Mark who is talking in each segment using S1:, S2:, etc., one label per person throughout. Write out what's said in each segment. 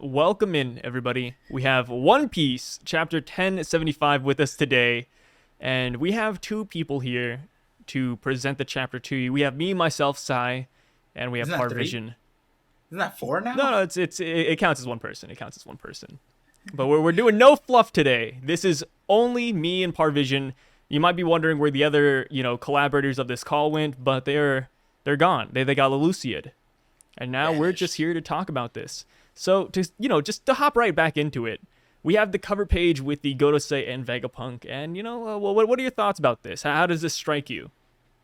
S1: welcome in, everybody. We have One Piece, chapter 1075 with us today, and we have two people here to present the chapter to you. We have me, myself, Sai, and we have
S2: Isn't that three?
S1: Parvision.
S2: Isn't that four now?
S1: No, it counts as one person. It counts as one person. But we're doing no fluff today. This is only me and Parvision. You might be wondering where the other, collaborators of this call went, but they're gone. They got Leloucid. And now we're just here to talk about this. So just to hop right back into it, we have the cover page with the Godosei and Vegapunk. And what are your thoughts about this? How does this strike you?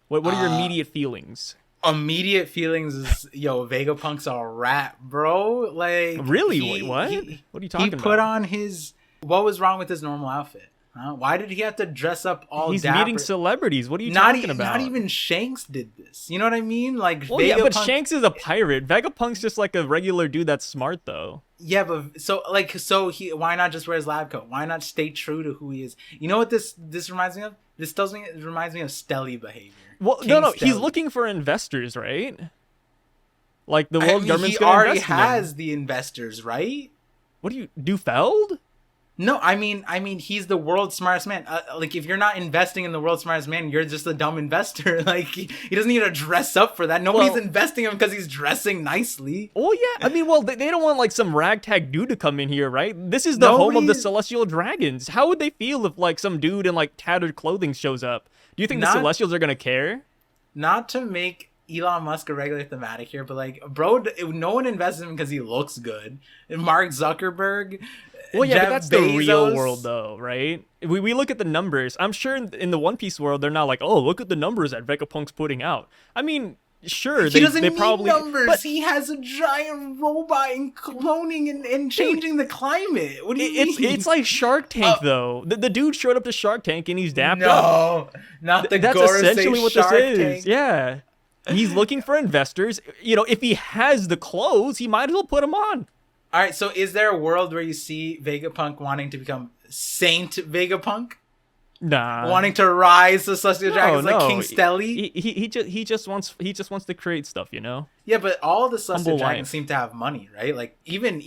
S1: What are your immediate feelings?
S2: Immediate feelings is Vegapunk's a rat, bro. Like,
S1: really? Wait, what? What are you talking about?
S2: He put on his. What was wrong with his normal outfit? Why did he have to dress up all?
S1: He's
S2: dapper?
S1: meeting celebrities. What are you talking about?
S2: Not even Shanks did this. You know what I mean? Like,
S1: well, yeah, but Shanks is a pirate. Vegapunk's just like a regular dude that's smart, though.
S2: Yeah, but why not just wear his lab coat? Why not stay true to who he is? You know what this reminds me of? It reminds me of Stelly behavior.
S1: Well, no, he's looking for investors, right? Like the world government's going to invest in him.
S2: He already has the investors, right?
S1: What do Feld?
S2: No, I mean, he's the world's smartest man. Like, if you're not investing in the world's smartest man, you're just a dumb investor. Like, he doesn't need to dress up for that. Nobody's investing in him because he's dressing nicely.
S1: Oh, yeah. I mean, they don't want, like, some ragtag dude to come in here, right? This is the home of the Celestial Dragons. How would they feel if, like, some dude in, like, tattered clothing shows up? Do you think the Celestials are going to care?
S2: Not to make Elon Musk a regular thematic here, but, like, bro, no one invests in him because he looks good. And Mark Zuckerberg...
S1: Well, yeah,
S2: Jeff
S1: but that's
S2: Bezos.
S1: The real world, though, right? We look at the numbers. I'm sure in the One Piece world, they're not like, oh, look at the numbers that Vegapunk's putting out. I mean, sure,
S2: he doesn't
S1: they
S2: need
S1: probably
S2: numbers.
S1: But
S2: he has a giant robot and cloning and changing the climate. What do you mean?
S1: It's like Shark Tank, though. The dude showed up to Shark Tank and he's dapped
S2: No,
S1: up.
S2: not the
S1: That's
S2: Gorosei
S1: essentially what
S2: Shark
S1: this is.
S2: Tank.
S1: Yeah, he's looking for investors. If he has the clothes, he might as well put them on.
S2: All right, so is there a world where you see Vegapunk wanting to become Saint Vegapunk?
S1: Nah.
S2: Wanting to rise to Celestial Dragons like King Stelly?
S1: He just wants to create stuff,
S2: Yeah, but all the Celestial
S1: Humble
S2: Dragons
S1: life.
S2: seem to have money, right? Like even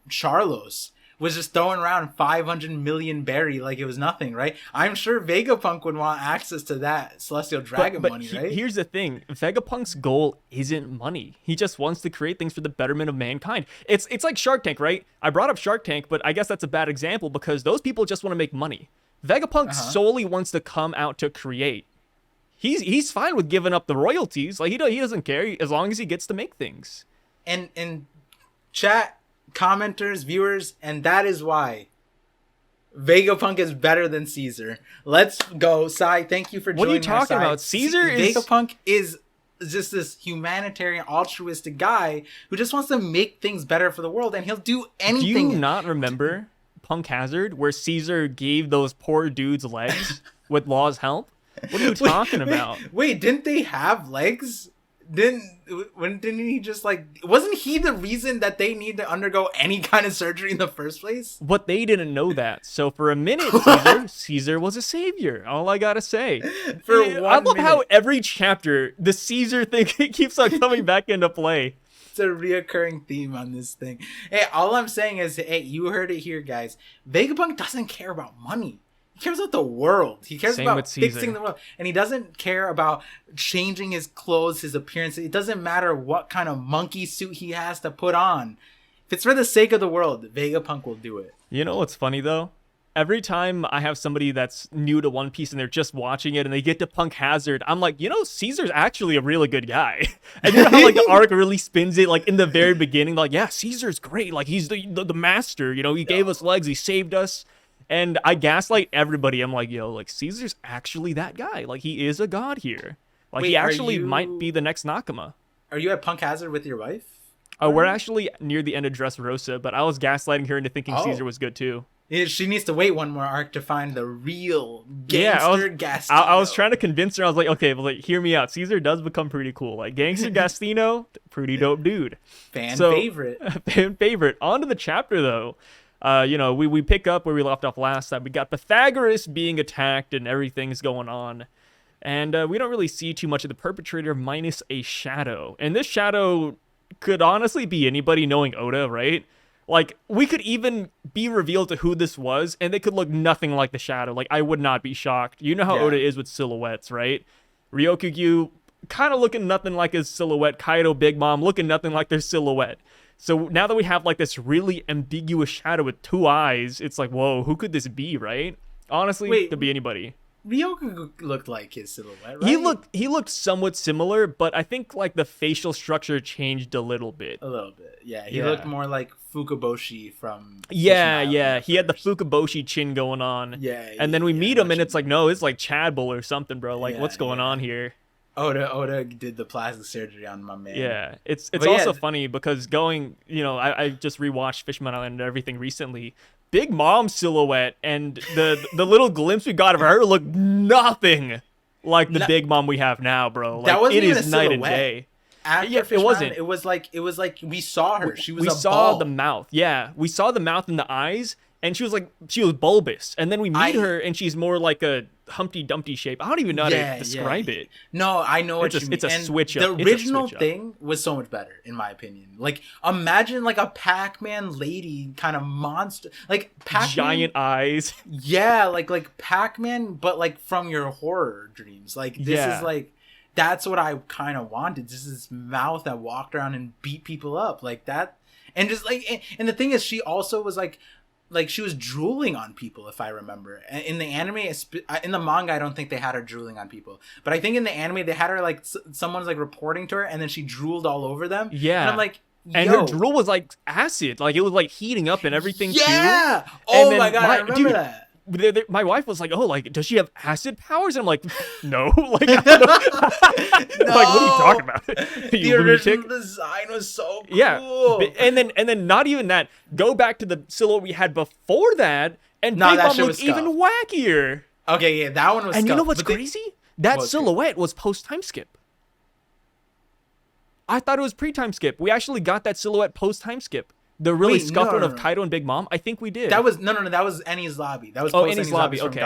S2: Charlos was just throwing around 500 million berry like it was nothing, right? I'm sure Vegapunk would want access to that Celestial Dragon money, right?
S1: Here's the thing. Vegapunk's goal isn't money. He just wants to create things for the betterment of mankind. It's like Shark Tank, right? I brought up Shark Tank, but I guess that's a bad example because those people just want to make money. Vegapunk solely wants to come out to create. He's fine with giving up the royalties. Like he doesn't care as long as he gets to make things.
S2: And chat, commenters, viewers, and that is why Vegapunk is better than Caesar. Let's go. Sai, thank you for joining us.
S1: What are you talking about?
S2: Vegapunk is just this humanitarian, altruistic guy who just wants to make things better for the world, and he'll do anything.
S1: Do you not remember Punk Hazard, where Caesar gave those poor dudes legs with Law's help? What are you talking about?
S2: Wait, didn't they have legs? Didn't he just wasn't he the reason that they need to undergo any kind of surgery in the first place?
S1: But they didn't know that. So for a minute, Caesar was a savior. All I gotta say. I love how every chapter the Caesar thing keeps on coming back into play.
S2: It's a reoccurring theme on this thing. Hey, all I'm saying is, hey, you heard it here, guys. Vegapunk doesn't care about money. He cares about the world. He cares about fixing the world. And he doesn't care about changing his clothes, his appearance. It doesn't matter what kind of monkey suit he has to put on. If it's for the sake of the world, Vegapunk will do it.
S1: You know what's funny, though? Every time I have somebody that's new to One Piece and they're just watching it and they get to Punk Hazard, I'm like, Caesar's actually a really good guy. And you know how, the arc really spins it, in the very beginning? Like, yeah, Caesar's great. Like, he's the master. He gave us legs. He saved us. And I gaslight everybody. I'm like, Caesar's actually that guy. Like, he is a god here. Like,
S2: wait,
S1: he actually might be the next Nakama.
S2: Are you at Punk Hazard with your wife?
S1: Oh, we're actually near the end of Dressrosa, but I was gaslighting her into thinking Caesar was good, too.
S2: Yeah, she needs to wait one more arc to find the real gangster Gastino.
S1: I was trying to convince her. I was like, okay, but hear me out. Caesar does become pretty cool. Like, gangster Gastino, pretty dope dude.
S2: Fan favorite.
S1: Fan favorite. On to the chapter, though. We pick up where we left off last time. We got Pythagoras being attacked and everything's going on. And we don't really see too much of the perpetrator minus a shadow. And this shadow could honestly be anybody knowing Oda, right? Like, we could even be revealed to who this was, and they could look nothing like the Shadow. Like, I would not be shocked. You know how Oda is with silhouettes, right? Ryokugyu kind of looking nothing like his silhouette. Kaido, Big Mom looking nothing like their silhouette. So now that we have like this really ambiguous Shadow with 2 eyes, it's like, whoa, who could this be, right? Honestly, could be anybody.
S2: Ryoku looked like his silhouette, right?
S1: He looked somewhat similar, but I think like the facial structure changed a little bit.
S2: A little bit, yeah. He looked more like Fukaboshi from.
S1: Yeah. He had the Fukaboshi chin going on.
S2: Yeah.
S1: And then we meet him, and it's like, no, it's like Chad Bull or something, bro. Like, what's going on here?
S2: Oda did the plastic surgery on my man.
S1: Yeah, it's also funny because I just rewatched Fishman Island and everything recently. Big Mom silhouette and the little glimpse we got of her looked nothing like the Big Mom we have now, bro. Like,
S2: that wasn't
S1: it
S2: even
S1: is
S2: a
S1: night and
S2: silhouette.
S1: day.
S2: It wasn't. It was like we saw her.
S1: We saw the mouth. Yeah, we saw the mouth and the eyes, and she was bulbous. And then we meet her, and she's more like a Humpty Dumpty shape. I don't even know how to describe it.
S2: No, I know what you mean.
S1: It's a switch up.
S2: The original thing was so much better, in my opinion. Like, imagine like a Pac-Man lady kind of monster, like Pac-Man,
S1: giant eyes.
S2: Yeah, like Pac-Man, but like from your horror dreams. Like this is like. That's what I kind of wanted. Just this mouth that walked around and beat people up like that. And just like, and the thing is, she also was like she was drooling on people, if I remember. In the anime, in the manga, I don't think they had her drooling on people. But I think in the anime, they had her like, someone's like reporting to her, and then she drooled all over them.
S1: Yeah.
S2: And I'm like,
S1: and her drool was like acid. Like, it was like heating up and everything too.
S2: Yeah! Oh my god, I remember that.
S1: My wife was like, "Oh, like, does she have acid powers?" And I'm like, "No." Like, I don't know.
S2: No.
S1: Like, what are you talking about?
S2: The original design was so cool.
S1: Yeah, and then not even that. Go back to the silhouette we had before that, and Big Mom looked even wackier.
S2: Okay, yeah, that one was.
S1: And you know what's crazy? That silhouette was post time skip. I thought it was pre time skip. We actually got that silhouette post time skip. The really scuffed one of Kaido and Big Mom? I think we did.
S2: That was no. That was Eni's lobby. That was
S1: Eni's lobby. Okay,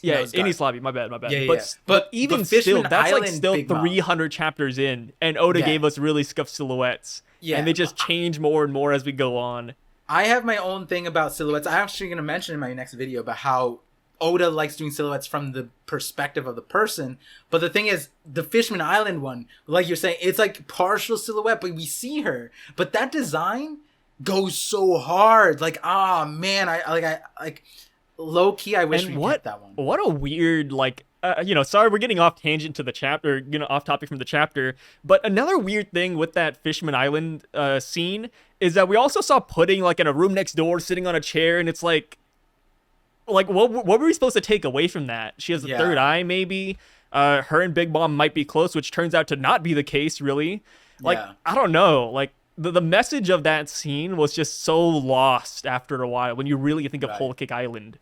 S1: yeah, Eni's lobby. My bad.
S2: Yeah,
S1: but even still, that's like still 300 chapters in, and Oda gave us really scuffed silhouettes. Yeah, and they just change more and more as we go on.
S2: I have my own thing about silhouettes. I'm actually going to mention in my next video about how Oda likes doing silhouettes from the perspective of the person. But the thing is, the Fishman Island one, like you're saying, it's like partial silhouette, but we see her. But that design goes so hard. Like, man, I low-key, I wish we kept that one.
S1: What a weird, like, sorry, we're getting off tangent to the chapter, off topic from the chapter. But another weird thing with that Fishman Island scene is that we also saw Pudding, like, in a room next door, sitting on a chair, and it's like, what were we supposed to take away from that? She has a third eye, maybe. Her and Big Mom might be close, which turns out to not be the case, really. Like, I don't know. Like, the message of that scene was just so lost after a while when you really think of Whole Cake Island.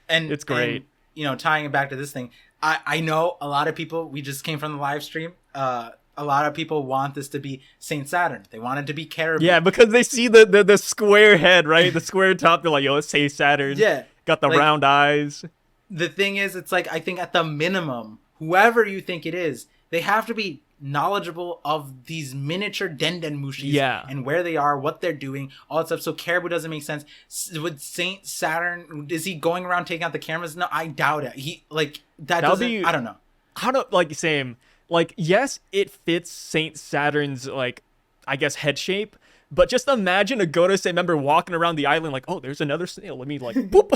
S1: And it's great.
S2: And, tying it back to this thing, I know a lot of people, we just came from the live stream, a lot of people want this to be Saint Saturn. They want it to be Caribou.
S1: Yeah, because they see the square head, right? The square top. They're like, yo, it's Saint Saturn.
S2: Yeah.
S1: Got the round eyes.
S2: The thing is, it's like, I think at the minimum, whoever you think it is, they have to be knowledgeable of these miniature Dendenmushis and where they are, what they're doing, all that stuff. So Caribou doesn't make sense. Would Saint Saturn, is he going around taking out the cameras? No, I doubt it. He, like, that doesn't, I don't know.
S1: How do, like, same. Like, yes, it fits Saint Saturn's, like, I guess, head shape. But just imagine a Godosei member walking around the island like, oh, there's another snail. Let me, like, boop.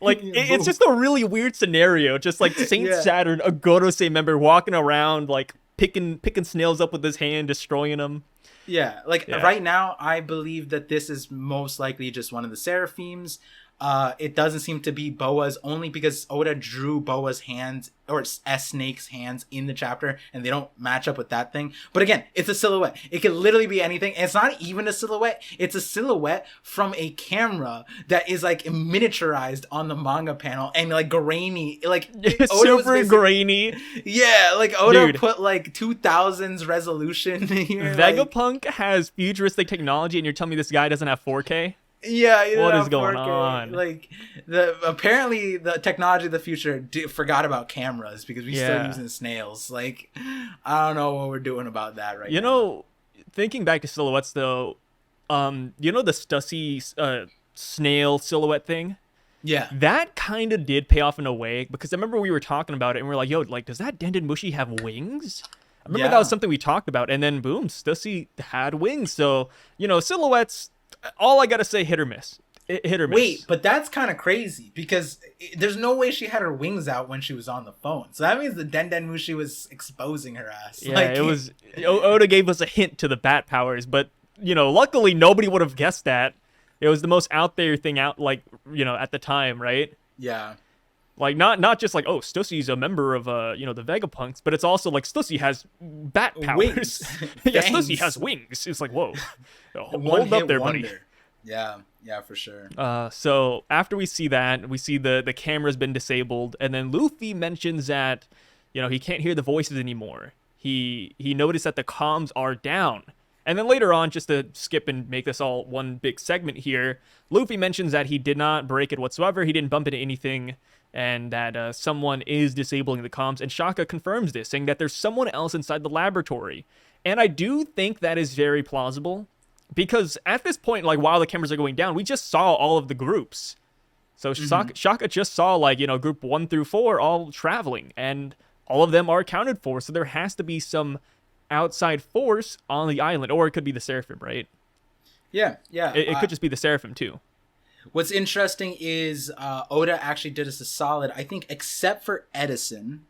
S1: Like, it's just a really weird scenario. Just like Saint Saturn, a Godosei member walking around, like, picking snails up with his hand, destroying them.
S2: Yeah, like, right now, I believe that this is most likely just one of the Seraphims. It doesn't seem to be Boa's, only because Oda drew Boa's hands, or S-Snake's hands, in the chapter, and they don't match up with that thing. But again, it's a silhouette. It could literally be anything. And it's not even a silhouette. It's a silhouette from a camera that is, like, miniaturized on the manga panel, and, like, grainy. Like,
S1: it's Oda super grainy.
S2: Yeah, like, Oda put, like, 2000s resolution here.
S1: Vegapunk has futuristic technology, and you're telling me this guy doesn't have 4K?
S2: Yeah,
S1: what is going on?
S2: Like, apparently the technology of the future forgot about cameras because we're still using snails. Like, I don't know what we're doing about that right now.
S1: You know, thinking back to silhouettes though, you know the Stussy snail silhouette thing?
S2: Yeah.
S1: That kind of did pay off in a way, because I remember we were talking about it and we're like, yo, like, does that Denden Mushi have wings? I remember that was something we talked about, and then boom, Stussy had wings. So, you know, silhouettes, all I gotta say, hit or miss. Hit or miss.
S2: Wait, but that's kind of crazy, because there's no way she had her wings out when she was on the phone. So that means the Denden Mushi was exposing her ass.
S1: Yeah, like, it was... Oda gave us a hint to the bat powers, but, you know, luckily nobody would have guessed that. It was the most out there thing out, like, you know, at the time, right?
S2: Yeah.
S1: Like, not just like, oh, Stussy's a member of, you know, the Vegapunks, but it's also like Stussy has bat powers. Yeah, Stussy has wings. It's like, whoa. Hold up there, buddy.
S2: Yeah, for sure.
S1: So after we see that, we see the camera's been disabled, and then Luffy mentions that, you know, he can't hear the voices anymore. He noticed that the comms are down. And then later on, just to skip and make this all one big segment here, Luffy mentions that he did not break it whatsoever. He didn't bump into anything, and that someone is disabling the comms. And Shaka confirms this, saying that there's someone else inside the laboratory. And I do think that is very plausible, because at this point, like, while the cameras are going down, we just saw all of the groups. So Shaka just saw, like, you know, group 1 through 4 all traveling, and all of them are accounted for. So there has to be some outside force on the island, or it could be the Seraphim, right?
S2: Yeah.
S1: It could just be the Seraphim too.
S2: What's interesting is Oda actually did us a solid, I think, except for Edison.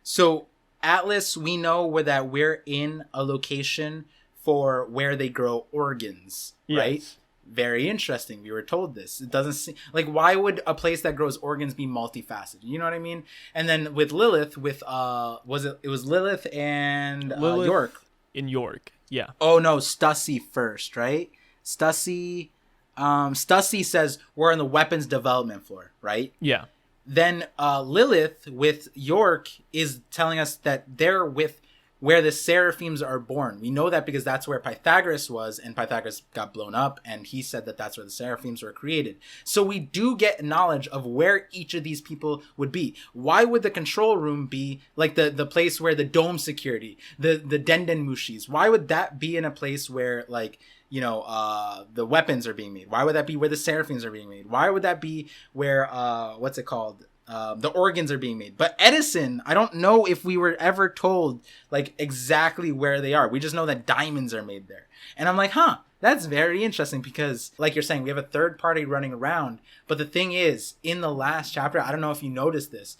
S2: So Atlas, we know that we're in a location for where they grow organs, right?
S1: Yes.
S2: Very interesting. We were told this. It doesn't seem like, why would a place that grows organs be multifaceted? You know what I mean? And then with Lilith, with it was Lilith and York.
S1: In York, yeah.
S2: Oh no, Stussy first, right? Stussy says we're on the weapons development floor, right?
S1: Yeah.
S2: Then Lilith with York is telling us that they're with where the Seraphims are born. We know that because that's where Pythagoras was, and Pythagoras got blown up, and he said that that's where the Seraphims were created. So we do get knowledge of where each of these people would be. Why would the control room be like the place where the dome security, the Denden Mushis? Why would that be in a place where, like, you know, the weapons are being made? Why would that be where the Seraphims are being made? Why would that be where, what's it called? The organs are being made. But Edison, I don't know if we were ever told, like, exactly where they are. We just know that diamonds are made there. And I'm like, that's very interesting, because, like you're saying, we have a third party running around. But the thing is, in the last chapter, I don't know if you noticed this,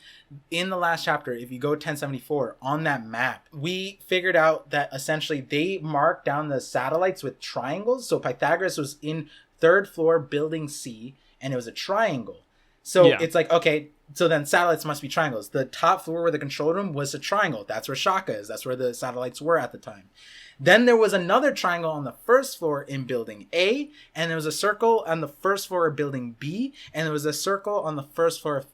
S2: in the last chapter, if you go 1074, on that map, we figured out that essentially they marked down the satellites with triangles. So Pythagoras was in 3rd floor building C, and it was a triangle. So It's like, okay, so then satellites must be triangles. The top floor where the control room was a triangle. That's where Shaka is. That's where the satellites were at the time. Then there was another triangle on the 1st floor in building A, and there was a circle on the 1st floor of building B, and there was a circle on the 1st floor of,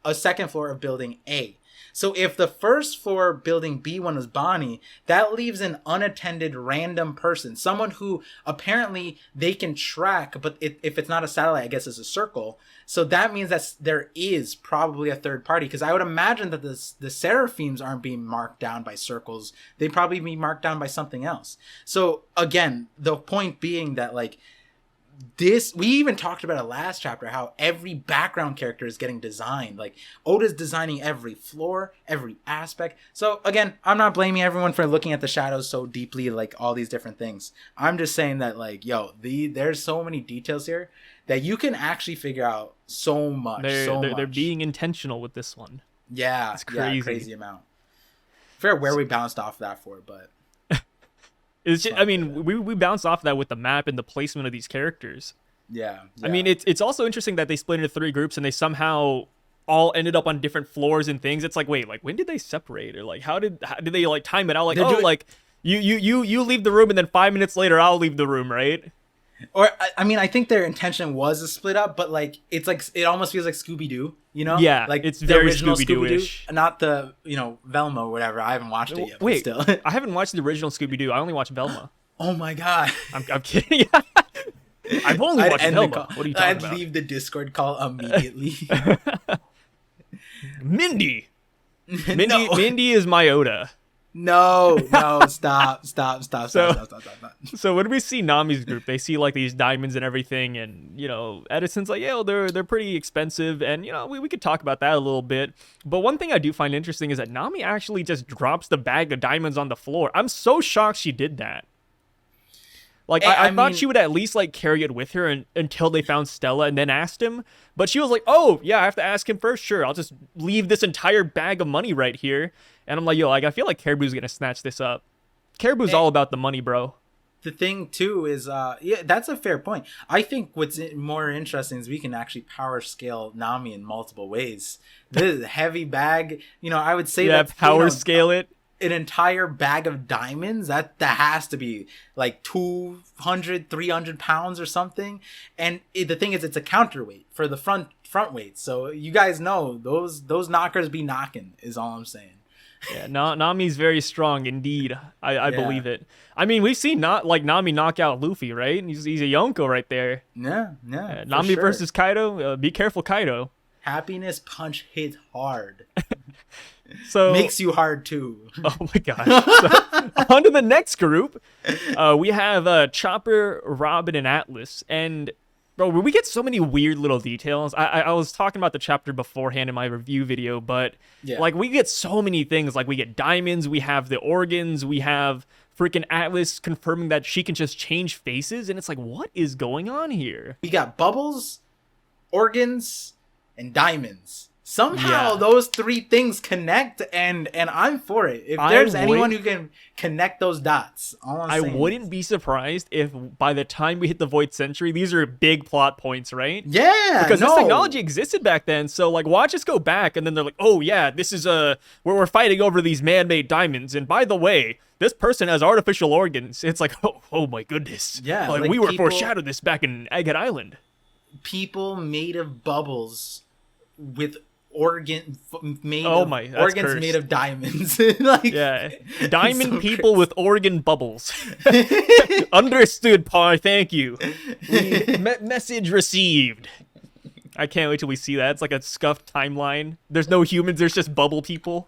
S2: a 2nd floor of building A. So if the 1st floor building B1 was Bonnie, that leaves an unattended random person, someone who apparently they can track, but if it's not a satellite, I guess it's a circle. So that means that there is probably a third party, because I would imagine that the Seraphims aren't being marked down by circles. They'd probably be marked down by something else. So again, the point being that, like, this, we even talked about it last chapter, how every background character is getting designed. Like, Oda's designing every floor, every aspect. So again, I'm not blaming everyone for looking at the shadows so deeply, like all these different things. I'm just saying that, like, there's so many details here that you can actually figure out so much. They're being
S1: intentional with this one.
S2: Yeah,
S1: it's crazy.
S2: Yeah, crazy amount. I forget where we bounced off that for, but
S1: it's just, I mean, we bounced off that with the map and the placement of these characters.
S2: Yeah.
S1: I mean, it's also interesting that they split into 3 groups and they somehow all ended up on different floors and things. It's like, wait, like, when did they separate? Or like, how did they like time it out? Like, like you leave the room and then 5 minutes later I'll leave the room, right?
S2: Or I mean, I think their intention was to split up, but like it's like it almost feels like Scooby-Doo, you know?
S1: Yeah,
S2: like
S1: it's
S2: the
S1: very
S2: original
S1: Scooby-Doo-ish.
S2: Not the Velma or whatever. I haven't watched it yet.
S1: Wait,
S2: still,
S1: I haven't watched the original Scooby-Doo. I only watched Velma.
S2: Oh my god,
S1: I'm kidding. I've only watched Velma. What are you talking about?
S2: I'd leave the Discord call immediately.
S1: Mindy is my Oda.
S2: No, stop.
S1: So when we see Nami's group, they see like these diamonds and everything, and Edison's like, yeah, well, they're pretty expensive, and we could talk about that a little bit. But one thing I do find interesting is that Nami actually just drops the bag of diamonds on the floor. I'm so shocked she did that. Like, I thought she would at least, like, carry it with her until they found Stella and then asked him. But she was like, oh, yeah, I have to ask him first. Sure, I'll just leave this entire bag of money right here. And I'm like, yo, like, I feel like Caribou's going to snatch this up. Caribou's all about the money, bro.
S2: The thing, too, is, yeah, that's a fair point. I think what's more interesting is we can actually power scale Nami in multiple ways. This is a heavy bag. I would say that
S1: power scale it.
S2: An entire bag of diamonds that has to be like 200-300 pounds or something, and the thing is, it's a counterweight for the front weight, so you guys know those knockers be knocking, is all I'm saying.
S1: Yeah, Nami's very strong indeed. I believe it. I mean, we've seen Nami knock out Luffy, right? He's a Yonko right there.
S2: Yeah.
S1: Nami versus Kaido. Be careful, Kaido.
S2: Happiness punch hits hard.
S1: So
S2: makes you hard too.
S1: Oh my gosh. So, on to the next group. We have Chopper, Robin, and Atlas. And bro, we get so many weird little details. I was talking about the chapter beforehand in my review video, but like we get so many things. Like we get diamonds, we have the organs, we have freaking Atlas confirming that she can just change faces, and it's like, what is going on here?
S2: We got bubbles, organs, and diamonds. Somehow those three things connect, and I'm for it. If there's anyone who can connect those dots,
S1: I wouldn't be surprised if by the time we hit the Void Century, these are big plot points, right?
S2: Yeah,
S1: because this technology existed back then. So like, watch us go back, and then they're like, oh yeah, this is we're fighting over these man-made diamonds, and by the way, this person has artificial organs. It's like, oh my goodness,
S2: yeah,
S1: like we were foreshadowed this back in Egghead Island.
S2: People made of bubbles with organs made of diamonds.
S1: Diamond people with organ bubbles. Understood, Par. Thank you. Message received. I can't wait till we see that. It's like a scuffed timeline. There's no humans. There's just bubble people.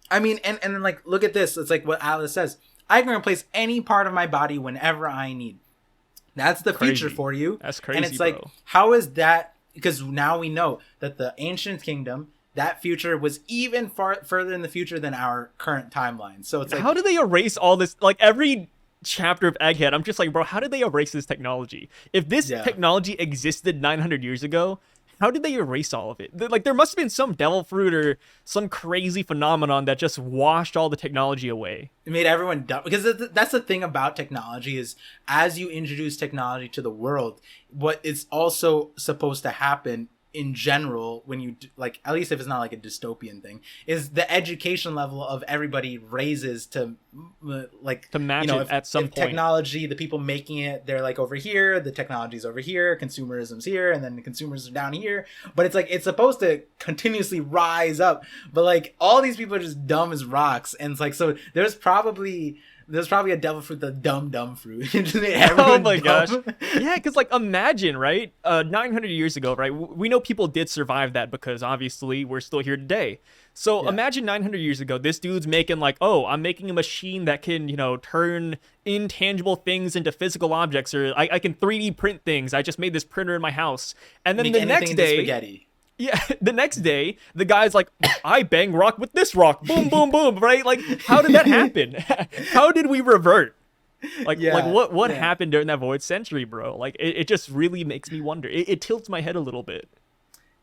S2: I mean, and then like, look at this. It's like what Alice says. I can replace any part of my body whenever I need. That's the future for you.
S1: That's crazy.
S2: And it's like, how is that? Because now we know that the Ancient Kingdom, that future was even further in the future than our current timeline. So it's like,
S1: how do they erase all this? Like every chapter of Egghead, I'm just like, bro, how did they erase this technology? If this technology existed 900 years ago, how did they erase all of it? Like there must have been some devil fruit or some crazy phenomenon that just washed all the technology away.
S2: It made everyone dumb. Because that's the thing about technology is, as you introduce technology to the world, what is also supposed to happen in general, when you like, at least if it's not like a dystopian thing, is the education level of everybody raises to like
S1: to match it at some point.
S2: Technology, the people making it, they're like over here, the technology's over here, consumerism's here, and then the consumers are down here. But it's like, it's supposed to continuously rise up, but like all these people are just dumb as rocks, and it's like, so there's probably a devil fruit, the dumb fruit.
S1: Oh my gosh. Yeah, because like imagine, right? 900 years ago, right? We know people did survive that because obviously we're still here today. So imagine 900 years ago, this dude's making like, oh, I'm making a machine that can, turn intangible things into physical objects, or I can 3D print things. I just made this printer in my house. And then the next day...
S2: spaghetti.
S1: Yeah, the next day, the guy's like, I bang rock with this rock. Boom, boom, boom, right? Like, how did that happen? How did we revert? Like what happened during that Void Century, bro? Like, it just really makes me wonder. It tilts my head a little bit.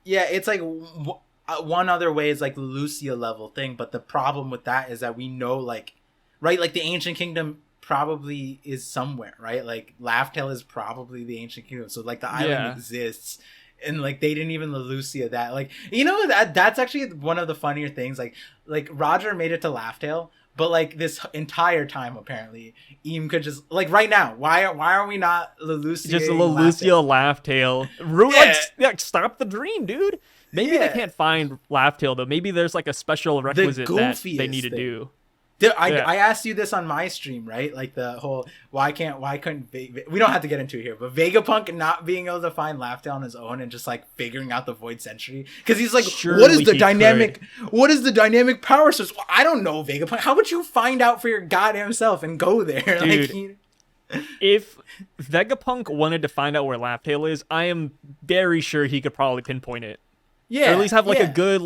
S2: Yeah, it's like, one other way is like the Lucia level thing, but the problem with that is that we know, like, right, like the Ancient Kingdom probably is somewhere, right? Like, Laugh-Tale is probably the Ancient Kingdom, so like the island exists. And like they didn't even Lucia that, like, that's actually one of the funnier things. Like Roger made it to Laugh-Tale, but like this entire time apparently Eam could just, like, right now, why are we not Lucia?
S1: Just a Lucia Laugh-Tale. Like, stop the dream, dude. Maybe they can't find Laugh-Tale though. Maybe there's like a special requisite that they need to do.
S2: Dude, I asked you this on my stream, right? Like the whole why couldn't we don't have to get into it here, but Vegapunk not being able to find Laugh on his own and just like figuring out the Void Century because he's like, what is the dynamic power source? Well, I don't know, Vegapunk. How would you find out for your goddamn self and go there?
S1: Dude, if Vegapunk wanted to find out where Laugh is, I am very sure he could probably pinpoint it. Yeah, or at least have like a good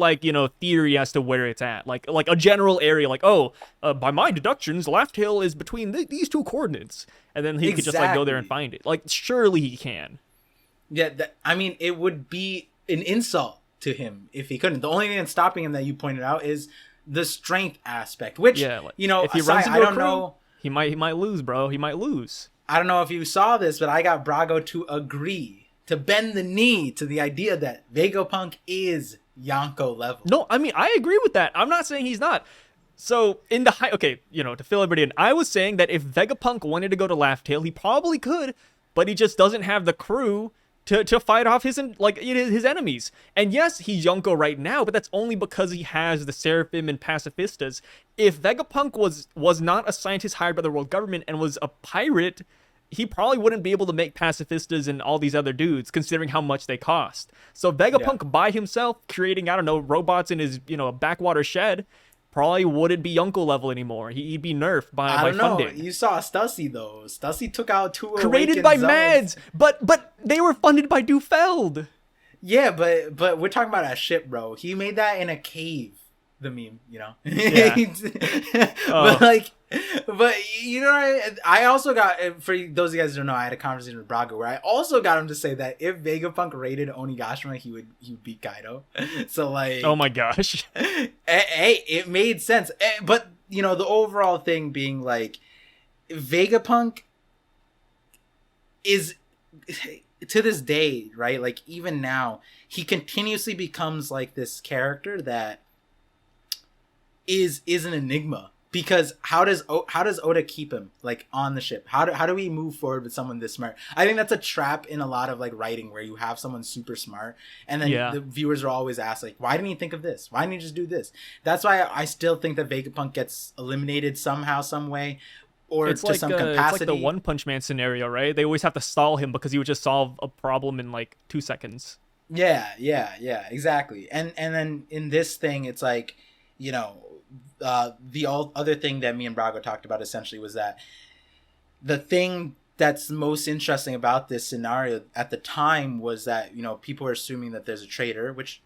S1: theory as to where it's at, like a general area, like by my deductions, Laugh is between these two coordinates, and then he could just like go there and find it. Like surely he can.
S2: Yeah, I mean, it would be an insult to him if he couldn't. The only thing that's stopping him that you pointed out is the strength aspect, which if he runs into a crew,
S1: he might lose, bro. He might lose.
S2: I don't know if you saw this, but I got Brago to agree. To bend the knee to the idea that Vegapunk is Yonko level.
S1: No, I mean, I agree with that. I'm not saying he's not. So, to fill everybody in, I was saying that if Vegapunk wanted to go to Laugh Tale, he probably could, but he just doesn't have the crew to fight off his enemies. And yes, he's Yonko right now, but that's only because he has the Seraphim and Pacifistas. If Vegapunk was not a scientist hired by the world government and was a pirate, he probably wouldn't be able to make Pacifistas and all these other dudes, considering how much they cost. So Vegapunk by himself, creating, robots in his, backwater shed, probably wouldn't be Yonko level anymore. He'd be nerfed by funding.
S2: Know. You saw Stussy, though. Stussy took out 2
S1: created by Mads, but they were funded by Dufeld.
S2: Yeah, but we're talking about a ship, bro. He made that in a cave. The meme, Yeah. But I also got, for those of you guys who don't know, I had a conversation with Braga where I also got him to say that if Vegapunk raided Onigashima, he would beat Kaido. So like,
S1: oh my gosh,
S2: hey, it made sense. But the overall thing being like, Vegapunk is, to this day, right? Like even now, he continuously becomes like this character that is an enigma, because how does Oda keep him like on the ship? How do we move forward with someone this smart? I think that's a trap in a lot of like writing where you have someone super smart and then the viewers are always asked like, why didn't he think of this? Why didn't he just do this? That's why I still think that Vegapunk gets eliminated somehow, some way, or
S1: it's
S2: to
S1: like,
S2: some capacity.
S1: It's like the One Punch Man scenario, right? They always have to stall him because he would just solve a problem in like 2 seconds.
S2: Yeah, exactly. And then in this thing, it's like, the other thing that me and Brago talked about essentially was that the thing that's most interesting about this scenario at the time was that, people are assuming that there's a traitor, which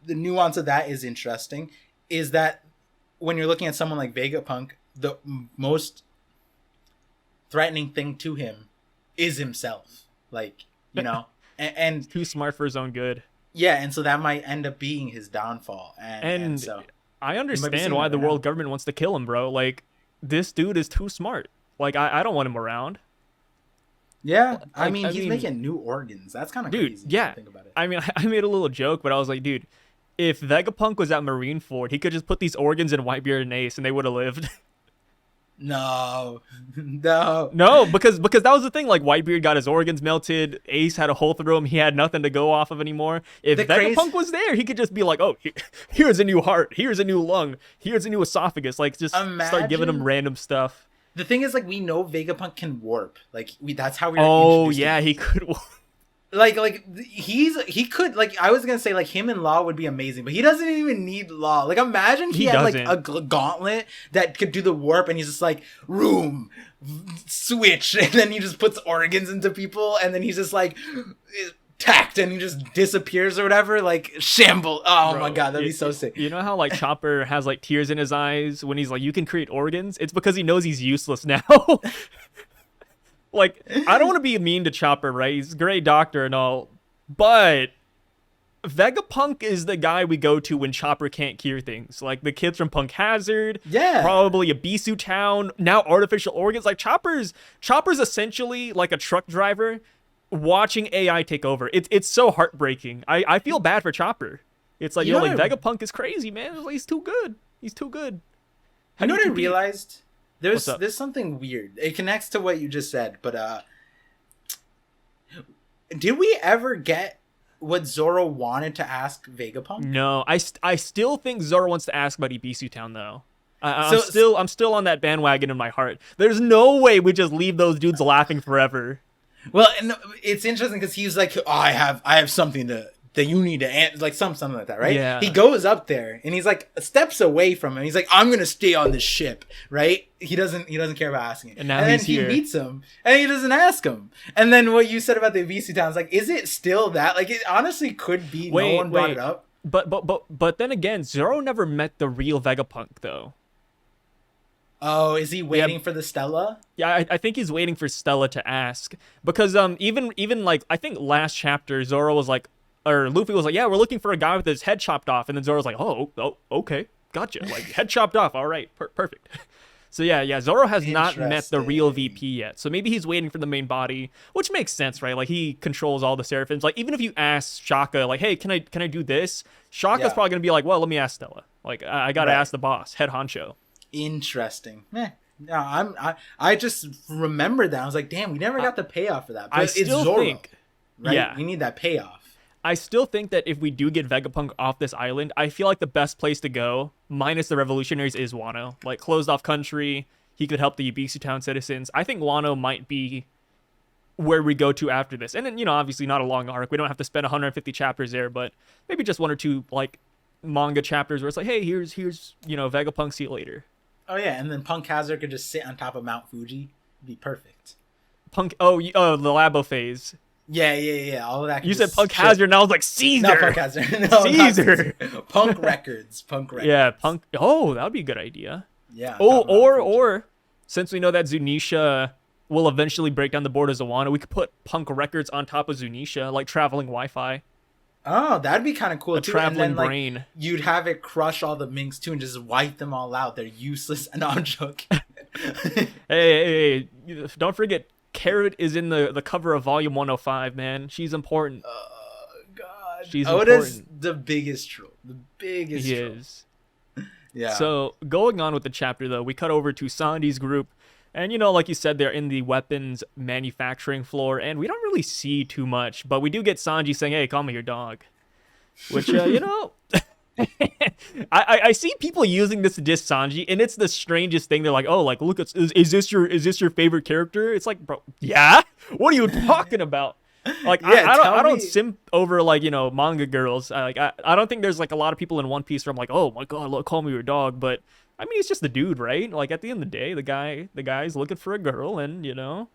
S2: the nuance of that is interesting, is that when you're looking at someone like Vegapunk, the most threatening thing to him is himself. Like, and
S1: too smart for his own good.
S2: Yeah, and so that might end up being his downfall. And so
S1: I understand why the world government wants to kill him, bro. Like, this dude is too smart. Like, I don't want him around.
S2: Yeah, I mean, he's making new organs. That's kind of crazy.
S1: Yeah,
S2: to think about it.
S1: I mean, I made a little joke, but I was like, dude, if Vegapunk was at Marineford, he could just put these organs in Whitebeard and Ace, and they would have lived.
S2: No,
S1: because that was the thing. Like, Whitebeard got his organs melted. Ace had a hole through him. He had nothing to go off of anymore. If Vegapunk was there, he could just be like, "Oh, here's a new heart. Here's a new lung. Here's a new esophagus." Like, just start giving him random stuff.
S2: The thing is, like, we know Vegapunk can warp. Like, that's how we.
S1: Oh yeah, he could warp.
S2: Like he could, like, I was gonna say like him and Law would be amazing, but he doesn't even need Law. Like, imagine he had like a gauntlet that could do the warp, and he's just like room switch, and then he just puts organs into people, and then he's just like tacked, and he just disappears or whatever. Like, shamble. Oh, bro, my god, that'd be so sick.
S1: You know how like Chopper has like tears in his eyes when he's like, you can create organs? It's because he knows he's useless now. Like, I don't want to be mean to Chopper, right? He's a great doctor and all, but Vegapunk is the guy we go to when Chopper can't cure things. Like, the kids from Punk Hazard, probably a Bisou Town, now artificial organs. Like, Chopper's essentially like a truck driver watching AI take over. It's so heartbreaking. I feel bad for Chopper. It's like, like, Vegapunk is crazy, man. He's too good. He's too good.
S2: You know what I realized? There's something weird. It connects to what you just said, but did we ever get what Zoro wanted to ask Vegapunk?
S1: No, I still think Zoro wants to ask about Ibisu Town though. I'm still on that bandwagon in my heart. There's no way we just leave those dudes laughing forever.
S2: Well, and it's interesting because he's like, oh, I have something that you need to answer, like something like that, right?
S1: Yeah.
S2: He goes up there and he's like steps away from him. He's like, I'm gonna stay on this ship, right? He doesn't care about asking it.
S1: And now
S2: then
S1: he
S2: meets him and he doesn't ask him. And then what you said about the VC towns, like, is it still that? Like, it honestly could be. No one brought it up.
S1: But then again, Zoro never met the real Vegapunk though.
S2: Oh, is he waiting for the Stella?
S1: Yeah, I think he's waiting for Stella to ask because even like I think last chapter Zoro was like, or Luffy was like, yeah, we're looking for a guy with his head chopped off, and then Zoro's like, oh okay, gotcha, like head chopped off, all right, perfect. So yeah, Zoro has not met the real VP yet, so maybe he's waiting for the main body, which makes sense, right? Like he controls all the Seraphims. Like even if you ask Shaka, like, hey, can I do this? Shaka's probably gonna be like, well, let me ask Stella. Like I gotta ask the boss, head honcho.
S2: Interesting. No, I just remembered that. I was like, damn, we never got the payoff for that. But it's Zoro, right? Yeah, we need that payoff.
S1: I still think that if we do get Vegapunk off this island, I feel like the best place to go, minus the revolutionaries, is Wano. Like, closed off country, he could help the Ibisu town citizens. I think Wano might be where we go to after this. And then, you know, obviously not a long arc. We don't have to spend 150 chapters there, but maybe just 1 or 2, like, manga chapters where it's like, hey, here's you know, Vegapunk, see you later.
S2: Oh, yeah, and then Punk Hazard could just sit on top of Mount Fuji. It'd be perfect.
S1: The Labo phase.
S2: Yeah. All of that.
S1: You said Punk Hazard, and I was like, Caesar.
S2: Not Punk Hazard. No,
S1: Caesar.
S2: Punk Records.
S1: Yeah, Punk. Oh, that would be a good idea.
S2: Yeah.
S1: Oh, or since we know that Zunisha will eventually break down the borders of Wano, we could put Punk Records on top of Zunisha, like traveling Wi-Fi.
S2: Oh, that'd be kind of cool.
S1: A traveling brain.
S2: Like, you'd have it crush all the minks too and just wipe them all out. They're useless. No, I'm joking.
S1: Hey, don't forget, Carrot is in the cover of Volume 105, man. She's important.
S2: Oh, God.
S1: She's
S2: Oda's
S1: important.
S2: the biggest troll. The biggest troll.
S1: He is.
S2: Yeah.
S1: So, going on with the chapter, though, we cut over to Sandy's group. And, you know, like you said, they're in the weapons manufacturing floor. And we don't really see too much. But we do get Sanji saying, hey, call me your dog. Which, you know... I see people using this to diss Sanji, and it's the strangest thing. They're like, "Oh, like look, is this your favorite character?" It's like, bro, yeah. What are you talking about? Like, yeah, I don't simp over like, you know, manga girls. I don't think there's like a lot of people in One Piece where I'm like, oh my god, look, call me your dog. But I mean, it's just the dude, right? Like at the end of the day, the guy's looking for a girl, and you know,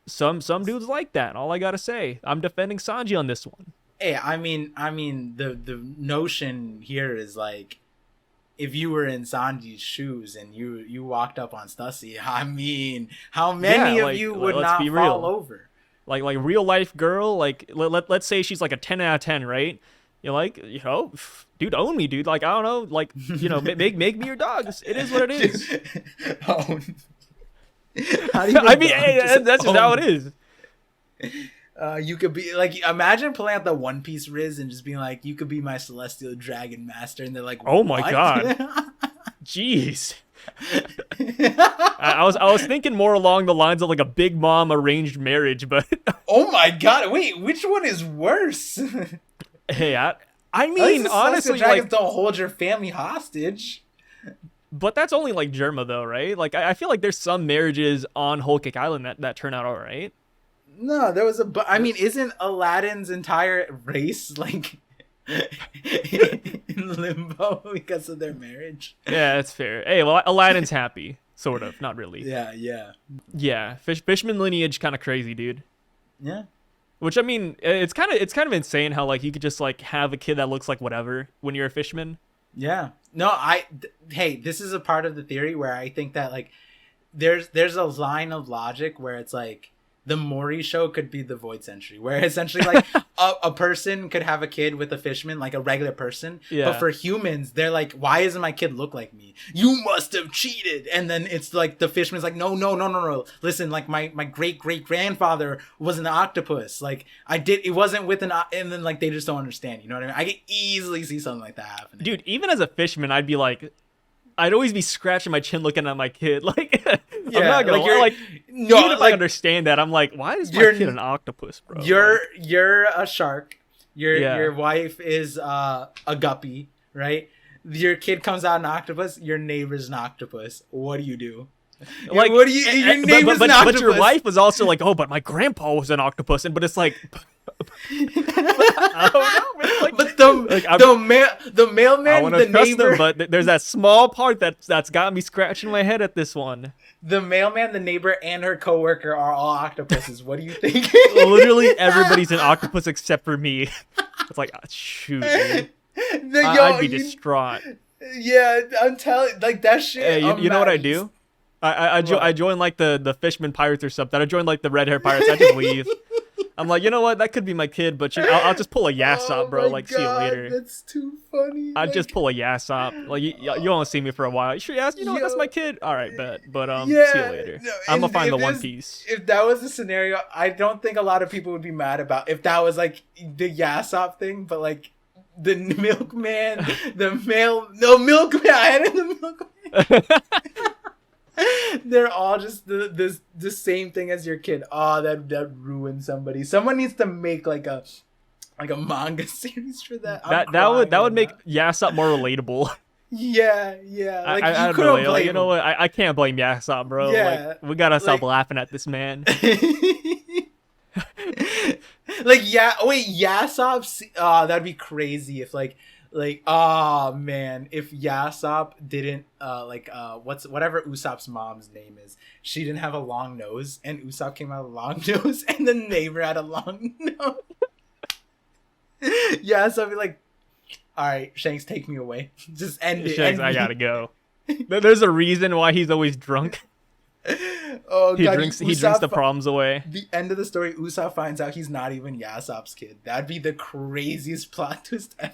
S1: some dudes like that. All I gotta say, I'm defending Sanji on this one.
S2: Hey, I mean, the notion here is like, if you were in Sanji's shoes and you walked up on Stussy, I mean, how many of you would not fall over?
S1: Like real life girl, like let's say she's like a 10 out of 10, right? You're like, you know, dude, own me, dude. Like I don't know, like, you know, make me your dog. It is what it is.
S2: Own.
S1: I mean, hey, that's just how it is.
S2: You could be like, imagine pulling out the One Piece Riz and just being like, you could be my celestial dragon master, and they're like,
S1: oh my god, jeez. I was thinking more along the lines of like a Big Mom arranged marriage, but
S2: oh my god, wait, which one is worse?
S1: Hey, I mean, honestly, like,
S2: don't hold your family hostage.
S1: But that's only like Germa though, right? Like I feel like there's some marriages on Whole Cake Island that turn out all right.
S2: No, there was I mean, isn't Aladdin's entire race like in limbo because of their marriage?
S1: Yeah, that's fair. Hey, well, Aladdin's happy, sort of, not really.
S2: Yeah.
S1: Fishman lineage kind of crazy, dude.
S2: Yeah.
S1: Which I mean, it's kind of insane how like you could just like have a kid that looks like whatever when you're a fishman.
S2: Yeah. No, hey, this is a part of the theory where I think that like there's a line of logic where it's like the Mori show could be the Void Century, where essentially like a person could have a kid with a fishman, like a regular person. Yeah. But for humans, they're like, why doesn't my kid look like me? You must have cheated. And then it's like the fishman's like, no. Listen, like my great grandfather was an octopus. Like it wasn't with and then like they just don't understand. You know what I mean? I could easily see something like that happening.
S1: Dude, even as a fisherman, I'd always be scratching my chin looking at my kid. Like, yeah, I'm not gonna lie. No, even if I understand that, I'm like, why is my kid an octopus, bro?
S2: You're a shark. Your wife is a guppy, right? Your kid comes out an octopus. Your neighbor's an octopus. What do you do?
S1: Like,
S2: what do you? Your neighbor's an octopus.
S1: But your wife was also like, oh, but my grandpa was an octopus, but it's like. I don't know, man. Like,
S2: but the mailman, the neighbor.
S1: Them, but there's that small part that's got me scratching my head at this one.
S2: The mailman, the neighbor, and her coworker are all octopuses. What do you think?
S1: Literally everybody's an octopus except for me. It's like, oh, shoot, dude. I'd be distraught.
S2: Yeah, I'm telling, like that shit.
S1: Hey, you know what I do? I join like the Fishman Pirates or something. I join like the Red Hair Pirates. I just leave. I'm like, you know what? That could be my kid, but I'll just pull a Yassop, bro. Like, see you later.
S2: That's too funny.
S1: I'd just pull a Yassop. Like, you won't see me for a while. You sure you ask? You know what? That's my kid. All right, bet. But see you later. No, I'm gonna find the One Piece.
S2: If that was the scenario, I don't think a lot of people would be mad about if that was like the Yassop thing, but like the milkman, milkman. I had the milkman. They're all just the same thing as your kid. Oh, that ruined somebody. Someone needs to make like a manga series for that.
S1: That would make Yassop more relatable.
S2: Yeah. Like
S1: I don't know. Like, you know what? I can't blame Yassop, bro. Yeah, like, we gotta stop laughing at this man.
S2: Like, yeah. Wait, Yassop. That'd be crazy if oh man, if Yassop didn't whatever Usopp's mom's name is, she didn't have a long nose, and Usopp came out a long nose, and the neighbor had a long nose. Yassop be like, all right, Shanks, take me away. Just end it.
S1: Shanks, I gotta go. There's a reason why he's always drunk.
S2: Oh,
S1: he drinks the problems away.
S2: The end of the story, Usopp finds out he's not even Yassop's kid. That'd be the craziest plot twist ever.